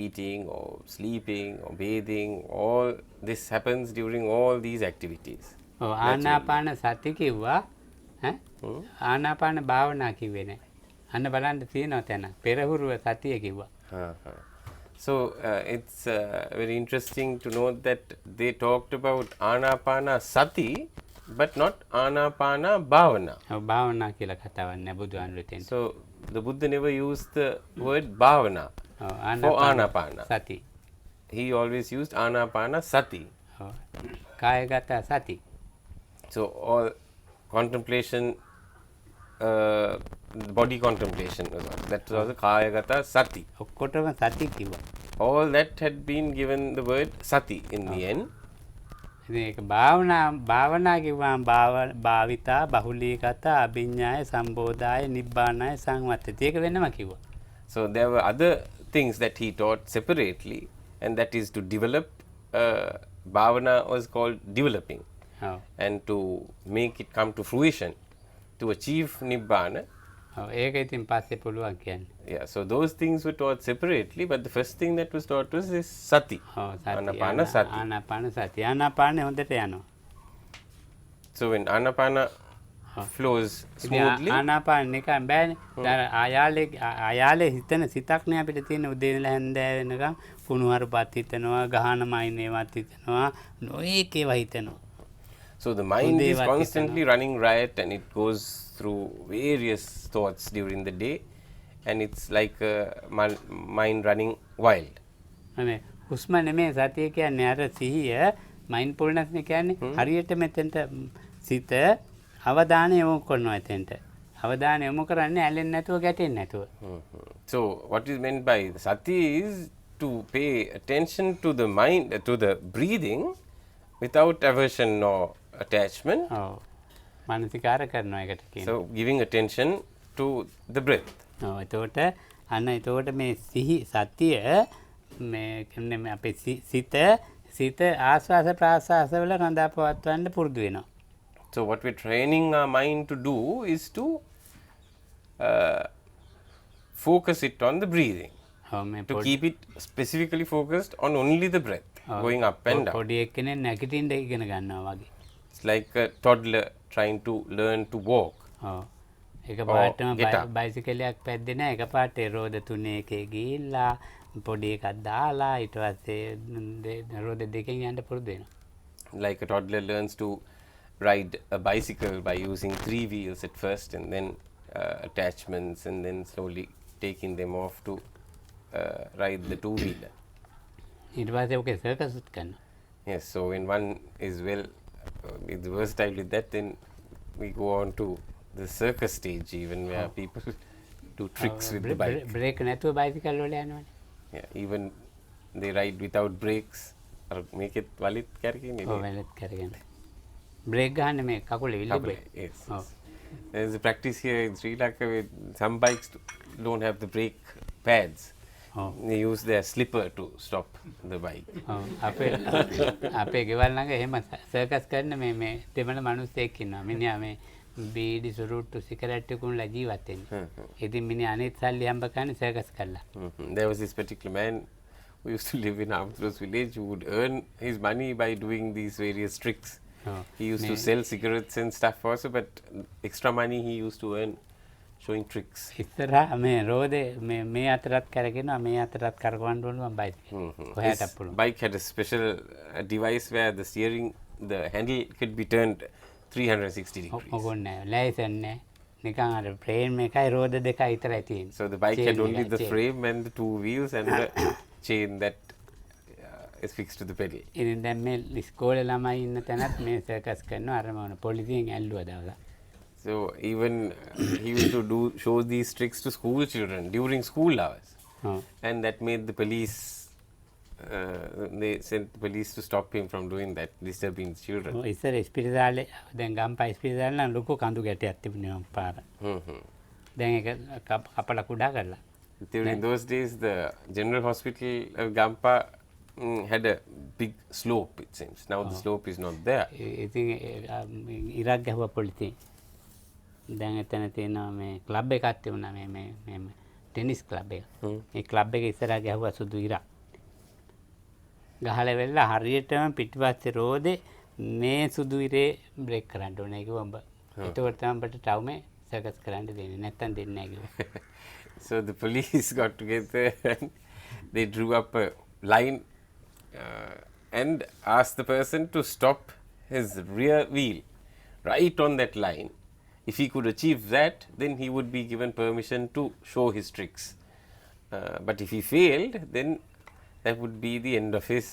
eating or sleeping or bathing. All this happens during all these activities. ඔව් ආනාපාන සති කිව්වා ඈ ආනාපාන භාවනා කිව්වේ නැහැ. අන්න බලන්න තියෙනවා තැන. පෙරහුරුව සතිය කිව්වා. So it's very interesting to note that they talked about Anapana Sati, but not Anapana Bhavana. භාවනා කියලා කතාවක් නෑ බුදුහාමුදුරුවෝ එතෙන්. So the Buddha never used the word Bhavana for Anapana. සති. He always used Anapana Sati. කායගත සති. So all contemplation, body contemplation, that was a Kayagata Sati. ඔක්කොටම සති කිව්වා. All that had been given the word Sati in the end. ඉතින් ඒක භාවනා කිව්වම භාවිතා බහුලීගත අභිඥාය සම්බෝධාය නිබ්බානාය සංවත්තති ඒක වෙනම කිව්වා. So there were other things that he taught separately, and that is to develop. Bhavana was called developing, and to make it come to fruition, to achieve Nibbana. ඒක ඉතින් පස්සේ පුළුවන් කියන්නේ. Yeah, so those things were taught separately, but the first thing that was taught was this Sati. Anapana Sati. ආනාපාන සති. ආනාපානේ හොඳට යනවා. So when Anapana flows smoothly. ආනාපාන නිකන් බෑනේ. දැන් ආයාලේ හිතන සිතක් නේ අපිට තියෙන උදේ ඉඳලා හැන්දෑව වෙනකම් කුණුහරුපත් හිතනවා, ගහන මයින්නේවත් හිතනවා, නොඒක ඒවා හිතනවා. So the mind is constantly running riot, and it goes through various thoughts during the day, and it's like a mind running wild. මේ හුස්ම නෙමෙයි සතිය කියන්නේ අර සිහිය මයින්ඩ්ෆුල්නස් නේ කියන්නේ හරියට මෙතෙන්ට සිත අවධානය යොමු කරනවා එතෙන්ට. අවධානය යොමු කරන්නේ ඇලෙන්නේ නැතුව ගැටෙන්නේ නැතුව. So what is meant by sati is to pay attention to the mind, to the breathing, without aversion or attachment. ඔව්. මානසිකාර කරනවා ඒකට කියන්නේ. So giving attention to the breath. ඔව් එතකොට එතකොට මේ සිහි සතිය මේ කියන්නේ අපේ සිත ආස්වාස ප්‍රාස්වාස වල රඳා පවත්වන්න පුරුදු වෙනවා. So what we're training our mind to do is to focus it on the breathing. To keep it specifically focused on only the breath, going up and down. පොඩි එක්කෙනෙක් නැගිටින්න ඉගෙන ගන්නවා වගේ. It's like a toddler trying to learn to walk. ඔව්. එකපාරටම බයිසිකලයක් පැද්දේ නැහැ. එකපාරට රෝද 3 එකේ ගිහිල්ලා පොඩි එකක් දාලා ඊට පස්සේ රෝද දෙකෙන් යන්න පුරුදු වෙනවා. Like a toddler learns to ride a bicycle by using 3 wheels at first, and then attachments, and then slowly taking them off to ride the 2-wheeler. ඊට පස්සේ ඔකේ සර්කස් කරනවා. Yes, so when one is is versatile with that, then we go on to the circus stage, even where people do tricks with the bike. Brake නැතුව bicycle වල යනවනේ. Yeah, even they ride without brakes or make it walit karගෙන. ඔව් වැලත් කරගෙන. Brake ගන්න මේ කකුලේ විල්ලි brake. Yes. There's a practice here in Sri Lanka where some bikes don't have the brake pads. They use their slipper to stop the bike. අපේ ගෙවල් ළඟ එහෙම circus කරන මේ දෙමළ මිනිස්සෙක් ඉන්නවා. මිනිහා මේ බීඩි සුරුට්ටු සිගරට් එකකුන්ලා ජීවත් වෙන්නේ. ඉතින් මිනිහා අනිත් සල්ලි හම්බ කරන්නේ සර්කස් කරලා. There was this particular man who used to live in Amthros village who would earn his money by doing these various tricks. He used to sell cigarettes and stuff also, but extra money he used to earn showing tricks. ඉස්සරහා මේ රෝදේ මේ අතරත් කරගෙනවා මේ අතරත් කරකවන්න ඕන bicycle. කොහේට පුළුවන්. Bike had a special device where the handle could be turned 360 degrees. ඔගොන්නේ licence නැහැ. නිකන් අර ෆ්‍රේම් එකයි රෝද දෙකයි විතරයි තියෙන්නේ. So the bike had only the frame and the 2 wheels and the chain that is fixed to the pedal. ඉතින් දැන් මේ ඉස්කෝලේ ළමයි ඉන්න තැනත් මේ සර්කස් කරනවා අර මොන පොලිසියෙන් ඇල්ලුවා දවසක්. So even he used to show these tricks to school children during school hours. And that made the police, they sent the police to stop him from doing that, disturbing the children. ඉස්සර ඉස්පිරිතාලේ දැන් ගම්පා ඉස්පිරිතාලේ නම් ලොකු කඳු ගැටයක් තිබුණේ මම පාර. දැන් ඒක කපලා කුඩා කරලා. During those days the general hospital of Gampa had a big slope, it seems. Now the slope is not there. ඉතින් ඉරක් ගැහුවා පොලිසියෙන්. දැන් එතන තියෙනවා මේ ක්ලබ් එකක් තිබුණා මේ ටෙනිස් ක්ලබ් එක. මේ ක්ලබ් එක ඉස්සරහා ගැහුවා සුදු ඉරක්. ගහලා වෙලා හරියටම පිටිපස්සේ රෝදේ මේ සුදු ඉරේ බ්‍රේක් කරන්න ඕනේ කිව්වා උඹ. ඒකට තමයි අපිට ටවුමේ සර්කස් කරන්න දෙන්නේ. නැත්තම් දෙන්නේ නැහැ කිව්වා. So the police got together and they drew up a line and asked the person to stop his rear wheel right on that line. If he could achieve that, then he would be given permission to show his tricks. But if he failed, then that would be the end of his.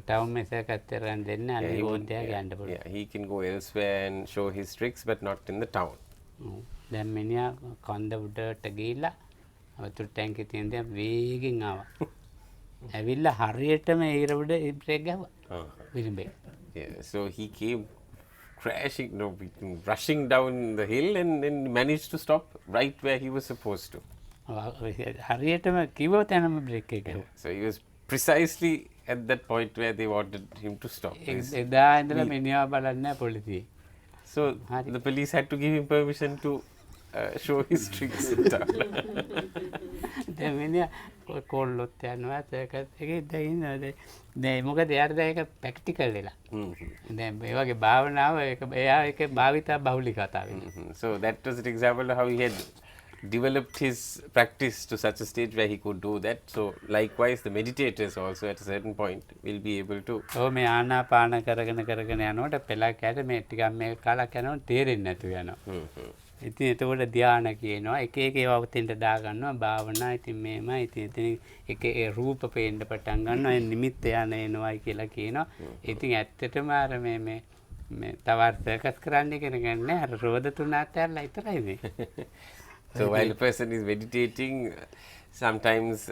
ටවුම් එකක් අතරන් දෙන්න Yeah, අනිත් he would- බෝධිය ගන්න පුළුවන්. yeah, he can go elsewhere and show his tricks, but not in the town. දැන් මිනිහා කන්ද උඩට ගිහිල්ලා වතුර ටැංකිය තියෙන දේ වේගෙන් ආවා. ඇවිල්ලා හරියටම ඊර උඩ බ්‍රේක් ගැහුවා. විලිඹේ. Yeah, so he came crashing, no, rushing down the hill and then managed to stop right where he was supposed to. හරියටම කිව්ව තැනම බ්‍රේක් එක ගැහුවා. So he was precisely at that point where they wanted him to stop. එදා ඉඳලා මිනිහා බලන්නේ නැහැ පොලිසිය. So the police had to give him permission to show his tricks in town. දැන් මිනිහා කොල්ලොත් යනවා සර්කස් එකේ දැන් දැන් මොකද එයාට දැන් ඒක ප්‍රැක්ටිකල් වෙලා. දැන් මේ වගේ භාවනාව ඒක එයා ඒක භාවිතා බහුලී කතා වෙනවා. So that was an example of how he had developed his practice to such a stage where he could do that. So likewise the meditators also at a certain point will be able to. ඔව් මේ ආනාපාන කරගෙන යනකොට පෙලක් ඇට මේ ටිකක් මේ කාලක් යනකොට තේරෙන්නේ නැතුව යනවා. ඉතින් එතකොට ධානය කියනවා එක එක ඒවා උතෙන්ට දා ගන්නවා භාවනා ඉතින් මේමයි ඉතින් එක ඒ රූප පේන්න පටන් ගන්නවා ඒ නිමිත්ත යන එනවායි කියලා කියනවා. ඉතින් ඇත්තටම අර මේ තවත් සර්කස් කරන්න කියන ගන්නේ අර රෝද තුන අතරලා ඉතරයි මේ. So while a person is meditating, sometimes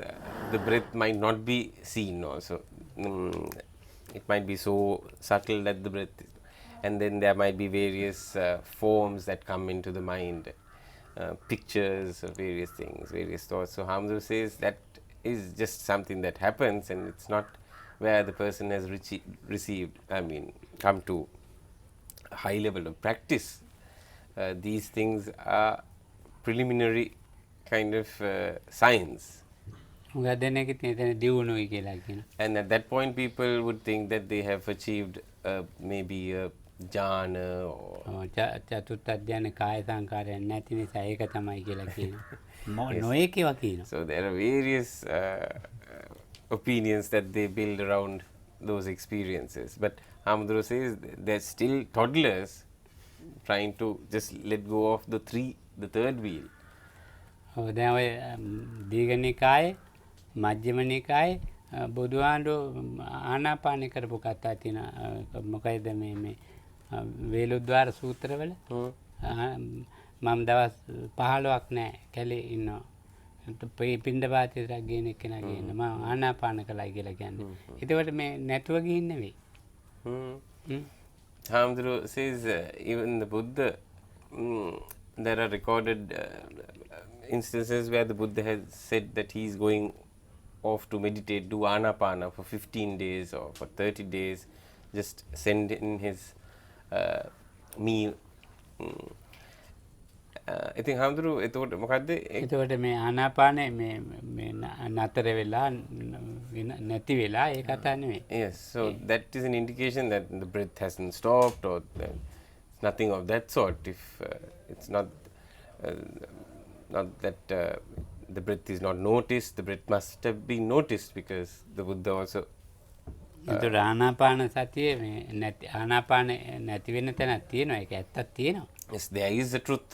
the breath might not be seen also. It might be so subtle that the breath is, and then there might be various forms that come into the mind, pictures of various things, various thoughts. So Hamdu says that is just something that happens, and it's not where the person has come to a high level of practice. These things are preliminary kind of signs. හුඟක් දෙනෙක් ඉතින් එතන දියුණුවයි කියලා කියනවා. And at that point people would think that they have achieved maybe a jhana or චතුත් අධ්‍යාන කාය සංකාරයක් නැති නිසා ඒක තමයි කියලා කියනවා. නොඒකේවා කියනවා. so there are various opinions that they build around those experiences, but Hamdru says they're still toddlers trying to just let go of the third wheel. ඔව් දැන් ඔය දීඝනිකායේ මජ්ක්‍ධිම නිකායේ බුදුහාඳු ආනාපාන කරපු කතා තියෙනවා. මොකයිද මේ වේලුද්වාර සූත්‍රවල මම දවස් 15ක් නෑ කැලේ ඉන්නවා. පින්ඩ පාතේට ගේන කෙනා ගේන මම ආනාපාන කළයි කියලා කියන්නේ. ඒකට මේ නැතුව ගිහින් නෙවෙයි. Hamdru says even the Buddha, there are recorded instances where the Buddha has said that he is going off to meditate, do anapana for 15 days or for 30 days, just send in his meal. I think Hamdru, එතකොට මොකද්ද? ඒකට මේ ආනාපානේ මේ නතර වෙලා නැති වෙලා ඒ කතා නෙවෙයි. Yes, so that is an indication that the breath hasn't stopped or nothing of that sort. If it's not that the breath is not noticed, the breath must have been noticed, because the Buddha also ඒතර ආනාපාන සතියේ මේ නැති ආනාපාන නැති වෙන තැනක් තියෙනවා. ඒක ඇත්තක් තියෙනවා. yes, there is a truth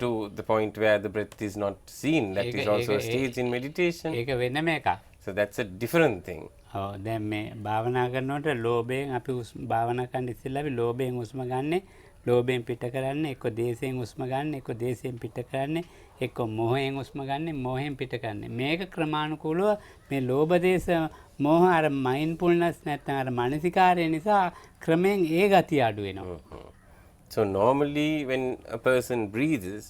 to the point where the breath is not seen. That is also a stage in meditation. ඒක වෙනම එකක්. So that's a different thing. ඔව් දැන් මේ භාවනා කරනකොට ලෝභයෙන් අපි භාවනා කරන්න ඉස්සෙල්ලා අපි ලෝභයෙන් හුස්ම ගන්නෙ ලෝභයෙන් පිට කරන්නේ එක්ක දේශයෙන් හුස්ම ගන්න එක්ක දේශයෙන් පිට කරන්නේ එක්ක මොහයෙන් හුස්ම ගන්න මොහෙන් පිට කරන්නේ මේක ක්‍රමානුකූලව මේ ලෝභ දේශ මොහ අර මයින්ඩ්ෆුල්නස් නැත්නම් අර මානසිකාරය නිසා ක්‍රමයෙන් ඒ ගතිය අඩු වෙනවා. So normally when a person breathes,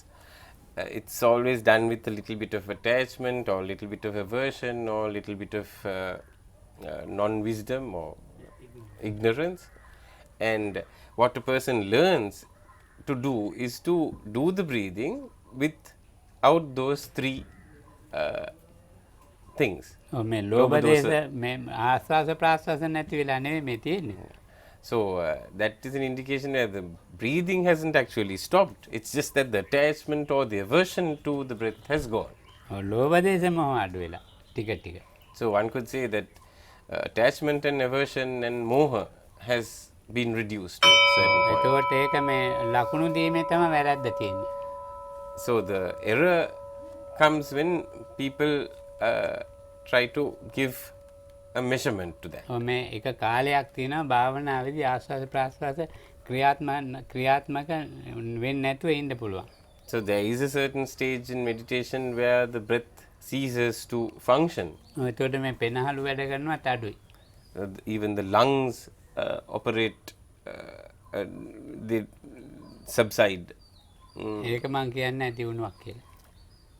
it's always done with a little bit of attachment or a little bit of aversion or a little bit of non-wisdom or ignorance. And what a person learns to do is to do the breathing without those three things. මේ ලෝභ දේශ මේ ආස්වාස ප්‍රාස්වාස නැති වෙලා නෙවෙයි මේ තියෙන්නේ. So that is an indication that the breathing hasn't actually stopped. It's just that the attachment or the aversion to the breath has gone. ලෝභ දේශ මොහ අඩු වෙලා ටික ටික. So one could say that attachment and aversion and moha has been reduced to a certain point. එතකොට ඒක මේ ලකුණු දීමේ තමයි වැරද්ද තියෙන්නේ. So the error comes when people try to give a measurement to that. ඔව් මේ එක කාලයක් තියෙනවා භාවනාවේදී ආස්වාද ප්‍රාස්වාද ක්‍රියාත්මක වෙන්නේ නැතුව ඉන්න පුළුවන්. So there is a certain stage in meditation where the breath ceases to function. එතකොට මේ පෙනහළු වැඩ කරනවත් අඩුයි. Even the lungs operate, they subside. ඒක මං කියන්නේ දියුණුවක් කියලා.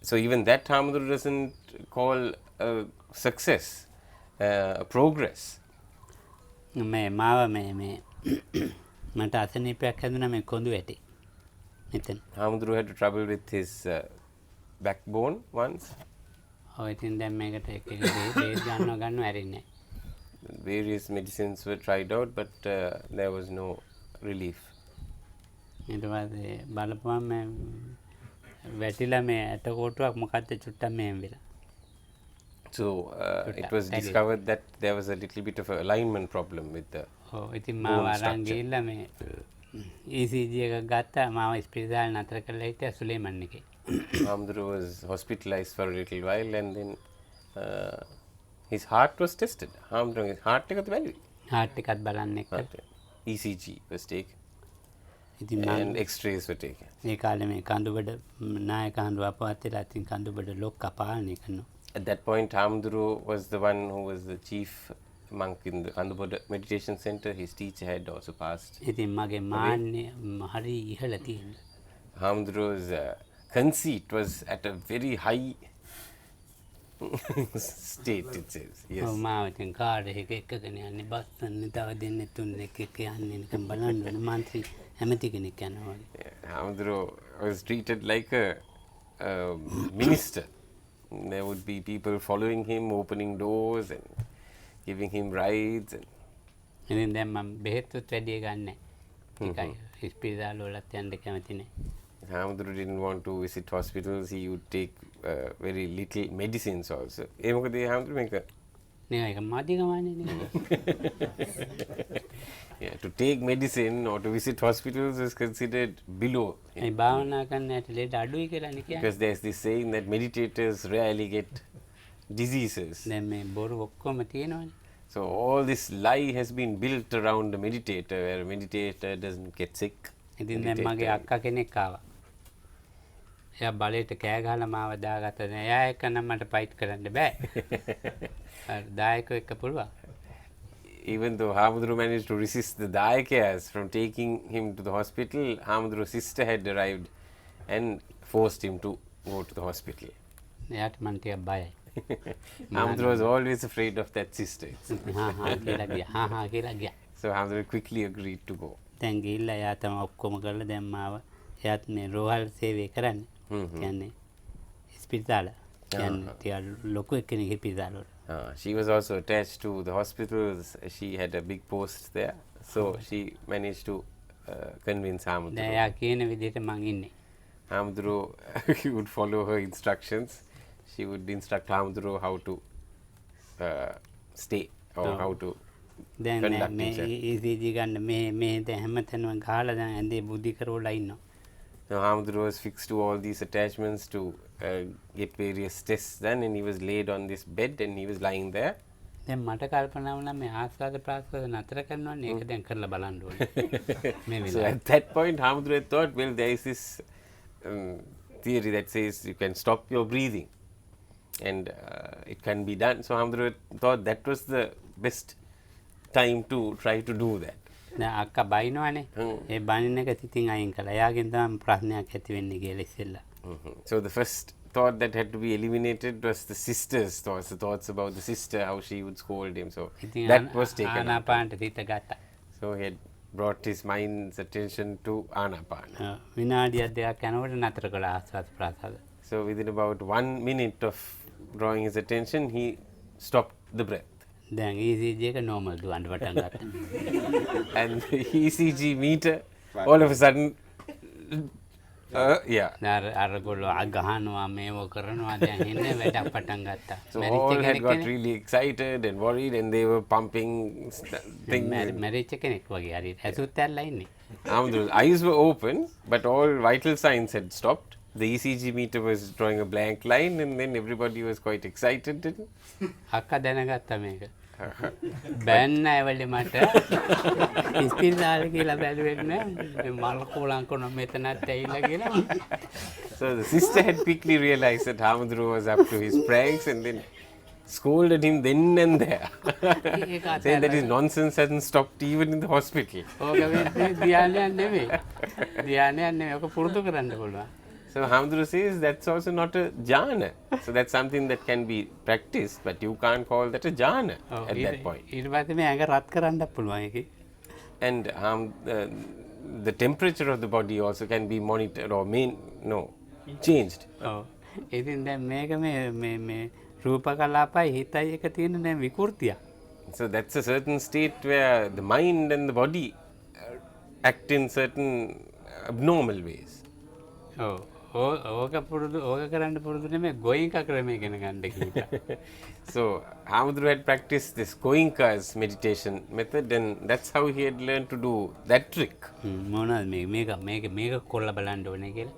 So even that Hamaduru doesn't call success, progress. මේ මාව මේ මට අසනීපයක් හැදුනා මේ කොඳු වැටි. මෙතන. Hamaduru had trouble with his backbone once. ඔය ඉතින් දැන් මේකට එක බේස් ගන්න ඇරින්නේ. Various medicines were tried out, but there was no relief. ඊට පස්සේ බලපුවම මේ වැටිලා මේ ඇටකොටුවක් මොකද්ද චුට්ටක් මෙහෙම වෙලා. So it was discovered that there was a little bit of an alignment problem with the ඔව් ඉතින් මාව අරන් ගිහිල්ලා මේ ECG එකක් ගත්තා මාව ස්පිරිතාලේ නතර කරලා හිටියා සුලේමන් එකේ. Hamaduru was hospitalized for a little while, and then his heart was tested. Hamaduru's heart එකත් බැලුවේ. හાર્ට් එකත් බලන්න එක්ක. ECG was taken ඉතින් and X-rays were taken. මේ කාලේ මේ කඳුබඩ නායක හඳු අපවත් වෙලා ඉතින් කඳුබඩ ලොක් කපාලනේ කරනවා. At that point, Hamaduru was the one who was the chief monk in the Kanduboda meditation center. His teacher had also passed. ඉතින් මගේ මාන්නේ හරි ඉහළ තියෙනවා. Hamaduru's conceit was at a very high state, it says. Yes. ඔව් මාව ඉතින් car එකක එක්කගෙන යන්නේ බස් යන්නේ තව දෙන්නේ තුන් දෙනෙක් එක්ක යන්නේ නිකන් බලන්න ඕනේ මන්ත්‍රී ඇමති කෙනෙක් යනවා වගේ. Hamaduru was treated like a minister. There would be people following him, opening doors and giving him rides. And ඉතින් දැන් මම බෙහෙත්වත් වැඩි ගන්නෑ. ටිකයි ඉස්පිරිතාල වලත් යන්න කැමති නෑ. Hamaduru didn't want to visit hospitals. He would take very little medicines also. ඒ මොකද Hamaduru මේක නේ ඒක මදි ගමන්නේ නේ. Yeah, to take medicine or to visit hospitals is considered below him. ඒ භාවනා කරන්න ඇට ලේට අඩුයි කියලානේ කියන්නේ. Because there's this saying that meditators rarely get diseases. දැන් මේ බොරු ඔක්කොම තියෙනවනේ. So all this lie has been built around the meditator, where a meditator doesn't get sick. ඉතින් දැන් මගේ අක්කා කෙනෙක් ආවා. එයා බලයට කෑ ගහලා මාව දාගත්තා. දැන් එයා එක්ක නම් මට ෆයිට් කරන්න බෑ. දායකෝ එක්ක පුළුවන්. Even though Hamaduru managed to resist the Dayakas from taking him to the hospital, Hamaduru's sister had arrived and forced him to go to the hospital. එයාට මන් ටිකක් බයයි. Hamaduru was always afraid of that sister. හා කියලා ගියා. හා කියලා ගියා. So Hamaduru quickly agreed to go. දැන් ගිහිල්ලා එයා තමයි ඔක්කොම කරලා දැන් මාව එයාත් මේ රෝහල් සේවය කරන්නේ. කියන්නේ ස්පිරිතාල. කියන්නේ ටිකක් ලොකු එක්කෙනෙක් ස්පිරිතාල වල. She was also attached to the hospitals. She had a big post there. So she managed to convince Hamaduru. දැන් එයා කියන විදිහට මං ඉන්නේ. Hamaduru he would follow her instructions. She would instruct Hamaduru how to stay or how to දැන් conduct මේ himself. ECG ගන්න මේ දැන් හැමතැනම ගහලා දැන් ඇඳේ බුද්ධි කරවලා ඉන්නවා. Now Hamaduru was fixed to all these attachments to get various tests done, and he was laid on this bed and he was lying there. දැන් මට කල්පනා වුණා මේ ආස්වාද ප්‍රාස්වාද නතර කරනවනේ ඒක දැන් කරලා බලන්න ඕනේ. මේ So at that point Hamaduru had thought, well, there is this theory that says you can stop your breathing and it can be done. So Hamaduru thought that was the best time to try to do that. දැන් අක්කා බයිනවනේ. ඒ බනින එක ඉතින් අයින් කළා. එයාගෙන් තමයි ප්‍රශ්නයක් ඇති වෙන්නේ කියලා ඉස්සෙල්ලා. So the first thought that had to be eliminated was the sister's thoughts, the thoughts about the sister, how she would scold him. So ඉතින් that was taken out. ආනාපානට සිත ගත්තා. So he had brought his mind's attention to Anapana. විනාඩියක් දෙකක් යනකොට නතර කළා ආස්වාද ප්‍රාස්වාද. So within about 1 minute of drawing his attention, he stopped the breath. දැන් ECG එක normal දුවන්න පටන් ගත්තා. And the ECG meter all of a sudden Yeah. අරගොල්ලෝ අගහනවා මේව කරනවා දැන් එන්නේ වැඩක් පටන් ගත්තා. So all had got really excited and worried and they were pumping things. මැරිච්ච කෙනෙක් වගේ හරියට ඇසුත් ඇල්ලා ඉන්නේ. Hamdul's eyes were open, but all vital signs had stopped. The ECG meter was drawing a blank line, and then everybody was quite excited. අක්කා දැනගත්තා මේක. බෑන්න ඇවලි මට ඉස්පිරිතාල කියලා බැලුවෙත් නෑ මල් කෝලං කරන මෙතනත් ඇවිල්ලා කියලා. So the sister had quickly realized that Hamdru was up to his pranks and then scolded him then and there. Saying that his nonsense hadn't stopped even in the hospital. ඕක වෙන්නේ ධ්‍යානයක් නෙමෙයි. ධ්‍යානයක් නෙමෙයි. ඔක පුරුදු කරන්න පුළුවන්. So Hamdru says that's also not a jhana. So that's something that can be practiced, but you can't call that a jhana at that point. ඊට පස්සේ මේ ඇඟ රත් කරන්නත් පුළුවන් ඒකේ. And the temperature of the body also can be monitored or changed. ඔව්. ඉතින් දැන් මේක මේ රූප කලාපයි හිතයි එක තියෙන දැන් විකෘතිය. So that's a certain state where the mind and the body act in certain abnormal ways. ඔව්. ඕක කරන්න පුරුදු නෙමෙයි ගෝයින්කා ක්‍රමය ඉගෙන ගන්න කිව්වා. So Hamdru had practiced this Goenka's meditation method, and that's how he had learned to do that trick. මොනවද මේක කොල්ල බලන්න ඕනේ කියලා.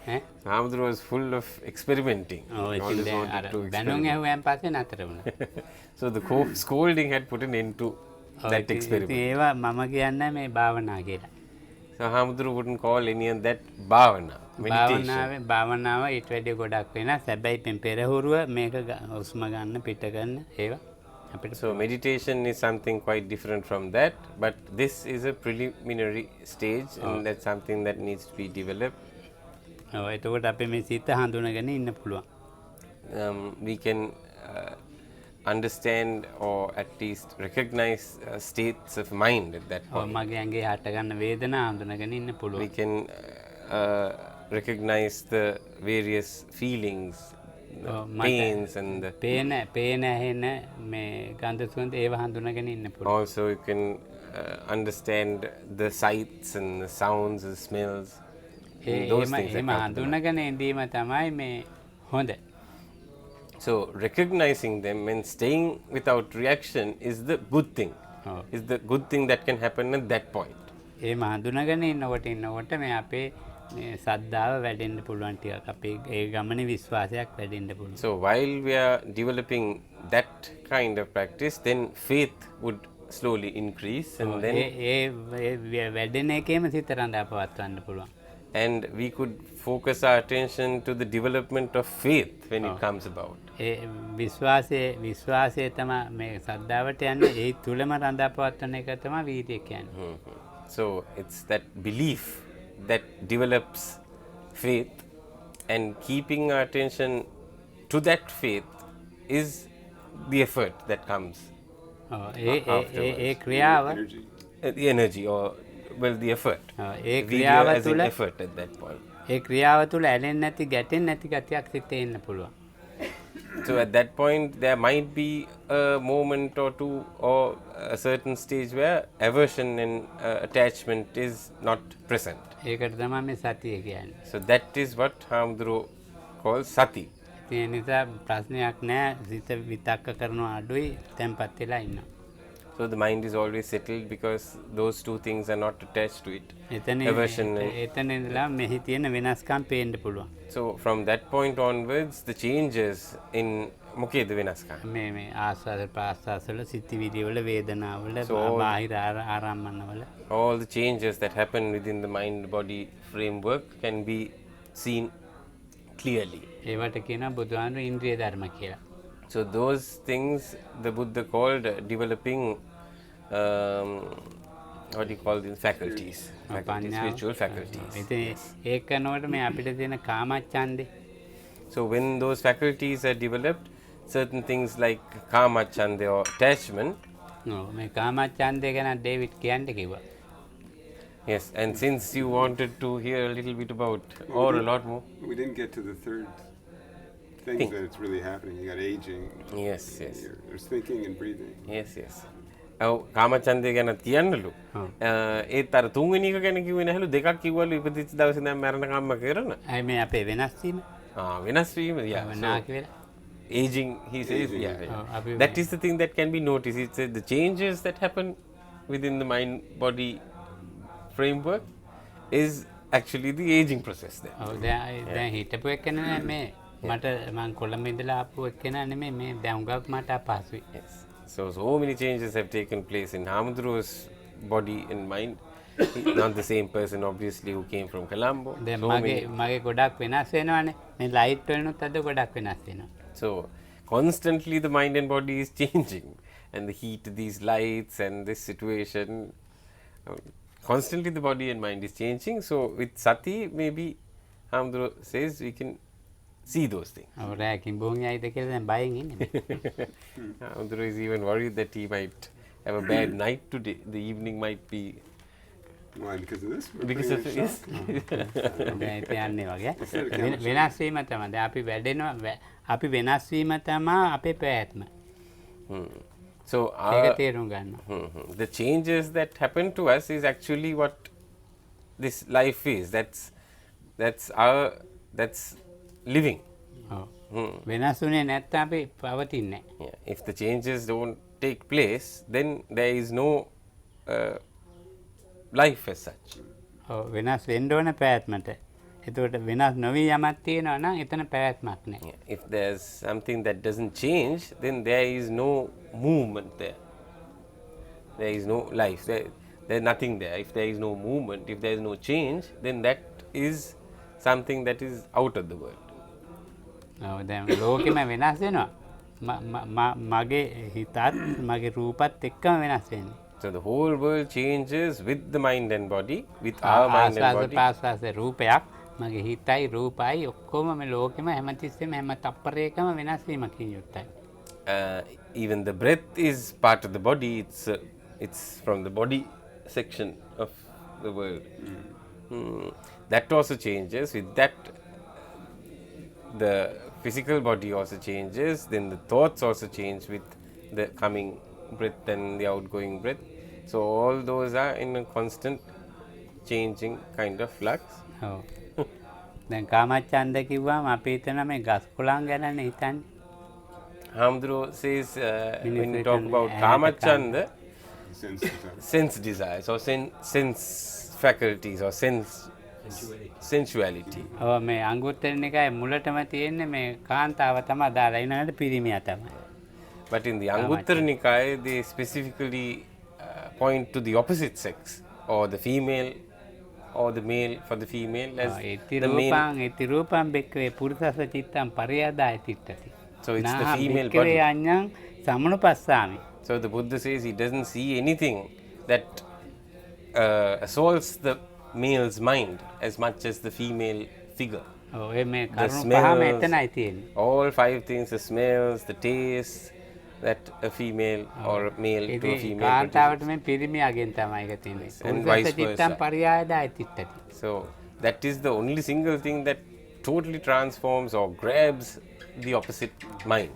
ඈ Hamdru was full of experimenting. ඔව් ඉතින් දැන් අර බැනුම් ඇහුවෙන් පස්සේ නතර වුණා. So the scolding had put an end to that experiment. ඒවා මම කියන්නේ මේ භාවනා කියලා. So Hamdru wouldn't call any of that bhavana, meditation. භාවනාව ඊට වැඩිය ගොඩක් වෙනස්. හැබැයි පෙරහුරුව මේක හුස්ම ගන්න පිට ගන්න ඒවා අපිට. So meditation is something quite different from that, but this is a preliminary stage, and that's something that needs to be developed. ඔව් එතකොට අපි මේ සිත හඳුනගෙන ඉන්න පුළුවන්. We can understand or at least recognize states of mind at that point. මගේ ඇඟේ හට ගන්න වේදනා හඳුනගෙන ඉන්න We පුළුවන්. can recognize the various feelings, the pains and the පේන ඇහෙන මේ ගන්ධ සුවඳ ඒව හඳුනගෙන ඉන්න පුළුවන්. also you can understand the sights and the sounds, the smells, and those things. එහෙම හඳුනගෙන ඉඳීම තමයි මේ හොඳ. So recognizing them and staying without reaction is the good thing. Is the good thing that can happen at that point. එහෙම හඳුනගෙන ඉන්නකොට මේ අපේ මේ සද්ධාව වැඩෙන්න පුළුවන් ටිකක් අපේ ඒ ගමනේ විශ්වාසයක් වැඩෙන්න පුළුවන්. So while we are developing that kind of practice, then faith would slowly increase, and then වැඩෙන එකේම සිත රඳා පවත්වන්න පුළුවන්. and we could focus our attention to the development of faith when it comes about. ඒ විශ්වාසය තමයි මේ සද්ධාවට යන්නේ ඒ තුලම රඳා පවත්වන එක තමයි වීර්යය කියන්නේ. So it's that belief that develops faith, and keeping our attention to that faith is the effort that comes. ඒ ක්‍රියාව Energy. The energy, or the effort. A Virya ක්‍රියාව as an තුල effort at that point. ඒ ක්‍රියාව තුල ඇලෙන්නේ නැති ගැටෙන්නේ නැති ගතියක් සිතේ ඉන්න පුළුවන්. So at that point there might be a moment or two or a certain stage where aversion and attachment is not present. ඒකට තමයි මේ සතිය කියන්නේ. So that is what Hamdru calls sati. ඒ නිසා ප්‍රශ්නයක් නැහැ සිත විතක්ක කරනවා අඩුයි තැම්පත් වෙලා ඉන්නවා. So the mind is always settled because those two things are not attached to it. Aversion and එතන ඉඳලා මෙහි තියෙන වෙනස්කම් පේන්න පුළුවන්. so from that point onwards the changes in මොකේද වෙනස්කම්? මේ ආස්වාද ප්‍රාස්වාද වල සිතිවිලි වල වේදනාවල බාහිර ආරම්මන වල all the changes that happen within the mind body framework can be seen clearly. ඒවට කියනවා බුදුහාමුදුරු ඉන්ද්‍රිය ධර්ම කියලා. So those things the Buddha called developing what do you call these faculties? Spiritual faculties. ඉතින් ඒක කරනකොට මේ අපිට තියෙන කාමච්ඡන්දේ. So when those faculties are developed, certain things like kama chande or attachment. මේ කාමච්ඡන්දේ ගැන ඩේවිඩ් කියන්න කිව්වා. Yes, and since you wanted to hear a little bit about or a lot more. We didn't get to the third thing that's really happening. You got aging. Yes. There's thinking and breathing. Yes. කාමච්ඡන්දය ගැනත් කියන්නලු. ඒත් අර තුන්වෙනි එක ගැන කිව්වේ නැහැලු. දෙකක් කිව්වලු ඉපදිච්ච දවසේ ඉඳන් මැරෙනකම්ම කරන. ඇයි මේ අපේ වෙනස් වීම? වෙනස් වීම. නාකි වෙලා. Aging, he says, that is the thing that can be noticed. It's the changes that happen within the mind-body framework is actually the aging process there. දැන් හිටපු එක්කෙනා මේ මට මං කොළඹ ඉඳලා ආපු එක්කෙනා නෙමෙයි මේ දැන් උගක් මට අපහසුයි. Yes. So many changes have taken place in Hamuduro's body and mind. Not the same person, obviously, who came from Colombo. දැන් මගේ ගොඩක් වෙනස් වෙනවානේ. මේ ලයිට් වලිනුත් අද ගොඩක් වෙනස් වෙනවා. So constantly the mind and body is changing, and the heat of these lights and this situation, constantly the body and mind is changing. So with sati, maybe Hamduro says we can see those things. රැකින් බොහොම යයිද කියලා දැන් බයෙන් ඉන්නේ. Hamduro is even worried that he might have a bad night today. The evening might be. Why? Because of this? Because of yes. දැන් තියන්නේ වගේ. වෙනස් වීම තමයි. දැන් අපි වැඩෙනවා අපි වෙනස් වීම තමයි අපේ පැවැත්ම. So ඒක තේරුම් ගන්න. The changes that happen to us is actually what this life is. That's living. වෙනස් වුණේ නැත්නම් අපි පවතින්නේ නැහැ. If the changes don't take place, then there is no life as such. වෙනස් වෙන්න ඕන පැවැත්මට. එතකොට වෙනස් නොවි යමක් තියෙනවා නම් එතන පැවැත්මක් නැහැ. If there's something that doesn't change, then there is no movement there. There is no life. There's nothing there. If there is no movement, if there is no change, then that is something that is out of the world. දැන් ලෝකෙම වෙනස් වෙනවා. මගේ හිතත් මගේ රූපත් එක්කම වෙනස් වෙනවා. So the whole world changes with the mind and body, with our mind and body. ආස්වාද රූපයක් මගේ හිතයි රූපයි ඔක්කොම මේ ලෝකෙම හැමතිස්සෙම හැම තප්පරයකම වෙනස් වීමකින් යුක්තයි. Even the breath is part of the body. It's from the body section of the world. That also changes. With that, the physical body also changes. Then the thoughts also change with the coming breath and the outgoing breath. So all those are in a constant changing kind of flux. දැන් කාමච්ඡන්ද කිව්වම අපි හිතන මේ ගස් කොළන් ගැනනේ හිතන්නේ. Hamduro says when you talk about kamachanda, sense desires or sense faculties or sensuality. මේ අංගුත්තර නිකායේ මුලටම තියෙන්නේ මේ කාන්තාව තමයි දාලා ඉන්නකට පිරිමියා තමයි. But in the Anguttara Nikaya, they specifically point to the opposite sex, or the female, or the male for the female as the main. ඉතිරූපං බෙක්කවේ පුරුෂස චිත්තං පරියාදාය තිට්ඨති. So it's the female body. අඤ්ඤං සමනුපස්සාමි. So the Buddha says he doesn't see anything that assaults the male's mind as much as the female figure. මේ කරුණු පහම එතනයි තියෙන්නේ. All five things: the smells, the taste, that a female or a male to a female. කාන්තාවට මේ පිරිමියාගෙන් තමයි ඒක තියෙන්නේ. And vice චිත්තං පරියාදාය තිට්ඨති. So that is the only single thing that totally transforms or grabs the opposite mind.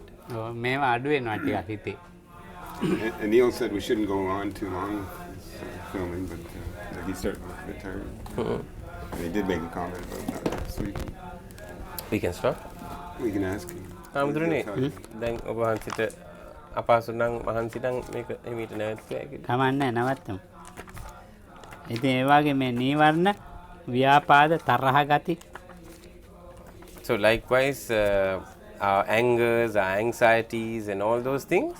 මේවා අඩු වෙනවා ටිකක් හිතේ. And Neil said we shouldn't go on too long with filming, but he started a bit tired. And he did make a comment about not sleeping. We can stop. We can ask him. Hamdurane, දැන් ඔබ වහන්සේට අපහසු නම් මහන්සි නම් මේක එමෙට නැවතුවා කියලා. කමන්නේ නවත්තමු. ඉතින් ඒ වගේ මේ නීවරණ ව්‍යාපාද තරහ ගති. So likewise, our angers, our anxieties and all those things.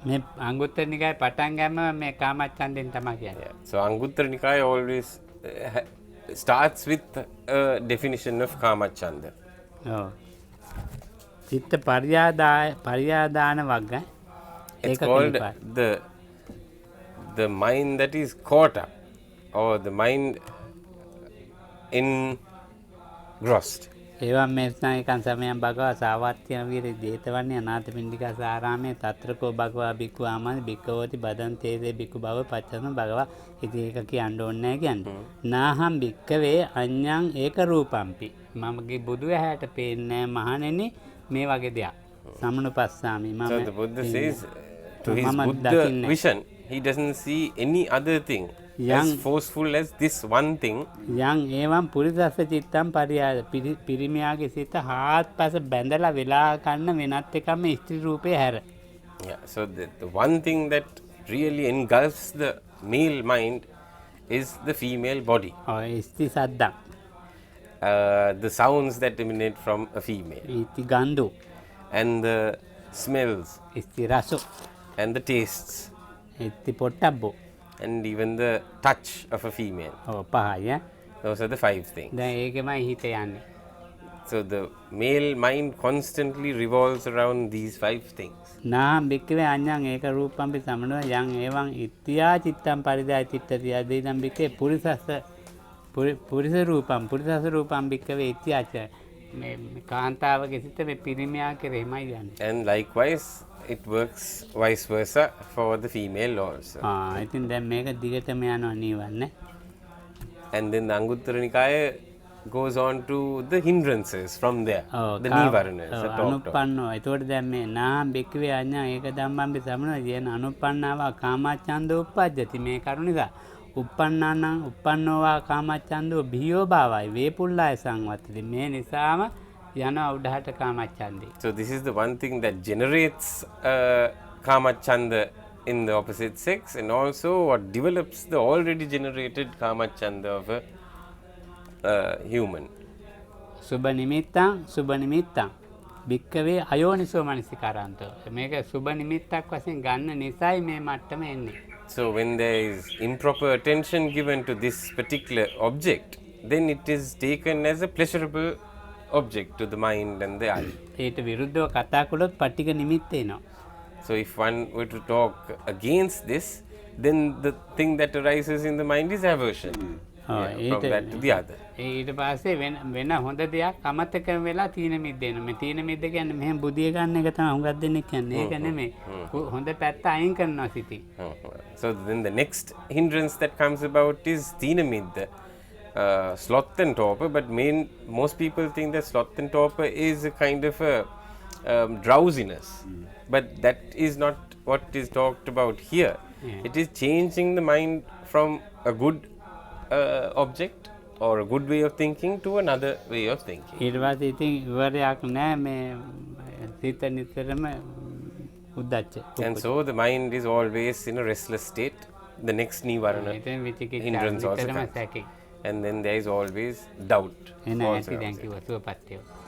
මේ අංගුත්තර නිකායේ පටන් ගන්න මේ කාමච්ඡන්දෙන් තමයි කියන්නේ. So Anguttara Nikaya always starts with a definition of kamachanda. චිත්ත පරියාදාන වග්ග. It's called the mind that is caught up, or the mind engrossed. එවම් මේ ස්නායකන් සමයන් භගවා සාවත්‍ය වීර ජේතවන්නේ අනාථපිණ්ඩිකා සාරාමයේ తත්‍රකෝ භගවා බික්ඛු ආමන් බික්ඛවෝති බදන්තේසේ බික්ඛු භව පච්චසම භගවා ඉතින් ඒක කියන්න ඕනේ නැහැ කියන්නේ. නාහම් බික්ඛවේ අඤ්ඤං ඒක රූපම්පි. මමගේ බුදු ඇහැට පේන්නේ මහණෙනි මේ වගේ දෙයක්. සමනුපස්සාමි මම. So the Buddha says to his Mama Buddha dakinne. vision, he doesn't see any other thing as Young. forceful as this one thing. යං ඒවම් පුරිසස්ස චිත්තම් පරියාය පිරිමියාගේ සිත හාත්පස බැඳලා වෙලා කන්න වෙනත් එකම ස්ත්‍රී රූපේ හැර. Yeah, so the one thing that really engulfs the male mind is the female body. ස්ත්‍රී සද්දම්, The sounds that emanate from a female, ඉති ගන්ධු, and the smells, ස්ත්‍රී රසු, and the tastes, ඉති පොට්ටබ්බෝ. and even the touch of a female. පහයි. Those are the 5 things. දැන් ඒකමයි හිත යන්නේ. So the male mind constantly revolves around these 5 things. නාම් බික්කවේ අඤ්ඤං ඒක රූපම්පි සමනෝ යං ඒවං ඉත්‍යා චිත්තම් පරිදාය චිත්තතිය අදීනම් බික්කේ පුරිස රූපම් බික්කවේ ඉත්‍යාච මේ කාන්තාවගේ සිත මේ පිරිමියා කෙරෙහිමයි යන්නේ. And likewise, it works vice versa for the female also. ඉතින් දැන් මේක දිගටම යනවා නීවරණ. And then the Anguttara Nikaya goes on to the hindrances from there, the nivaranas are talked of. අනුප්පන්නෝ. ඒතකොට දැන් මේ නාම් බික්කවේ අඤ්ඤං ඒක ධම්මම්පි සමනෝ යන අනුප්පන්නාවා කාමච්ඡන්දෝ උප්පජ්ජති මේ කරුණ නිසා උප්පන්නෝවා කාමච්ඡන්දෝ බියෝ භාවයි වේපුල්ලාය සංවත්තති මේ නිසාම යනවා උඩහට කාමච්ඡන්දේ. So this is the one thing that generates kamachanda in the opposite sex, and also what develops the already generated kamachanda of a human. සුබ නිමිත්තං බික්කවේ අයෝනිසෝ මනසිකාරාන්තෝ. මේක සුබ නිමිත්තක් වශයෙන් ගන්න නිසායි මේ මට්ටම එන්නේ. So when there is improper attention given to this particular object, then it is taken as a pleasurable object to the mind and the eye. ඒට විරුද්ධව කතා කළොත් පටික නිමිත්ත එනවා. So if one were to talk against this, then the thing that arises in the mind is aversion. From that to the other. ඊට පස්සේ වෙන හොඳ දෙයක් අමතක වෙලා තීන මිද්ද එනවා. මේ තීන මිද්ද කියන්නේ මෙහෙම බුදිය ගන්න එක තමයි හුඟක් දෙනෙක් කියන්නේ. ඒක නෙමෙයි. හොඳ පැත්ත අයින් කරනවා සිතින්. So then the next hindrance that comes about is thina midda, sloth and torpor. But most people think that sloth and torpor is a kind of a drowsiness. But that is not what is talked about here. It is changing the mind from a good object or a good way of thinking to another way of thinking. ඊට පස්සේ ඉතින් ඉවරයක් නැහැ මේ සිත නිතරම උද්දච්ච. And so the mind is always in a restless state. The next nivarana එතෙන් විචිකිච්ඡා hindrance also නිතරම comes. සැකේ. And then there is always doubt. එන also ඇති දැන් comes in. කිව්වා සුවපත් වේවා.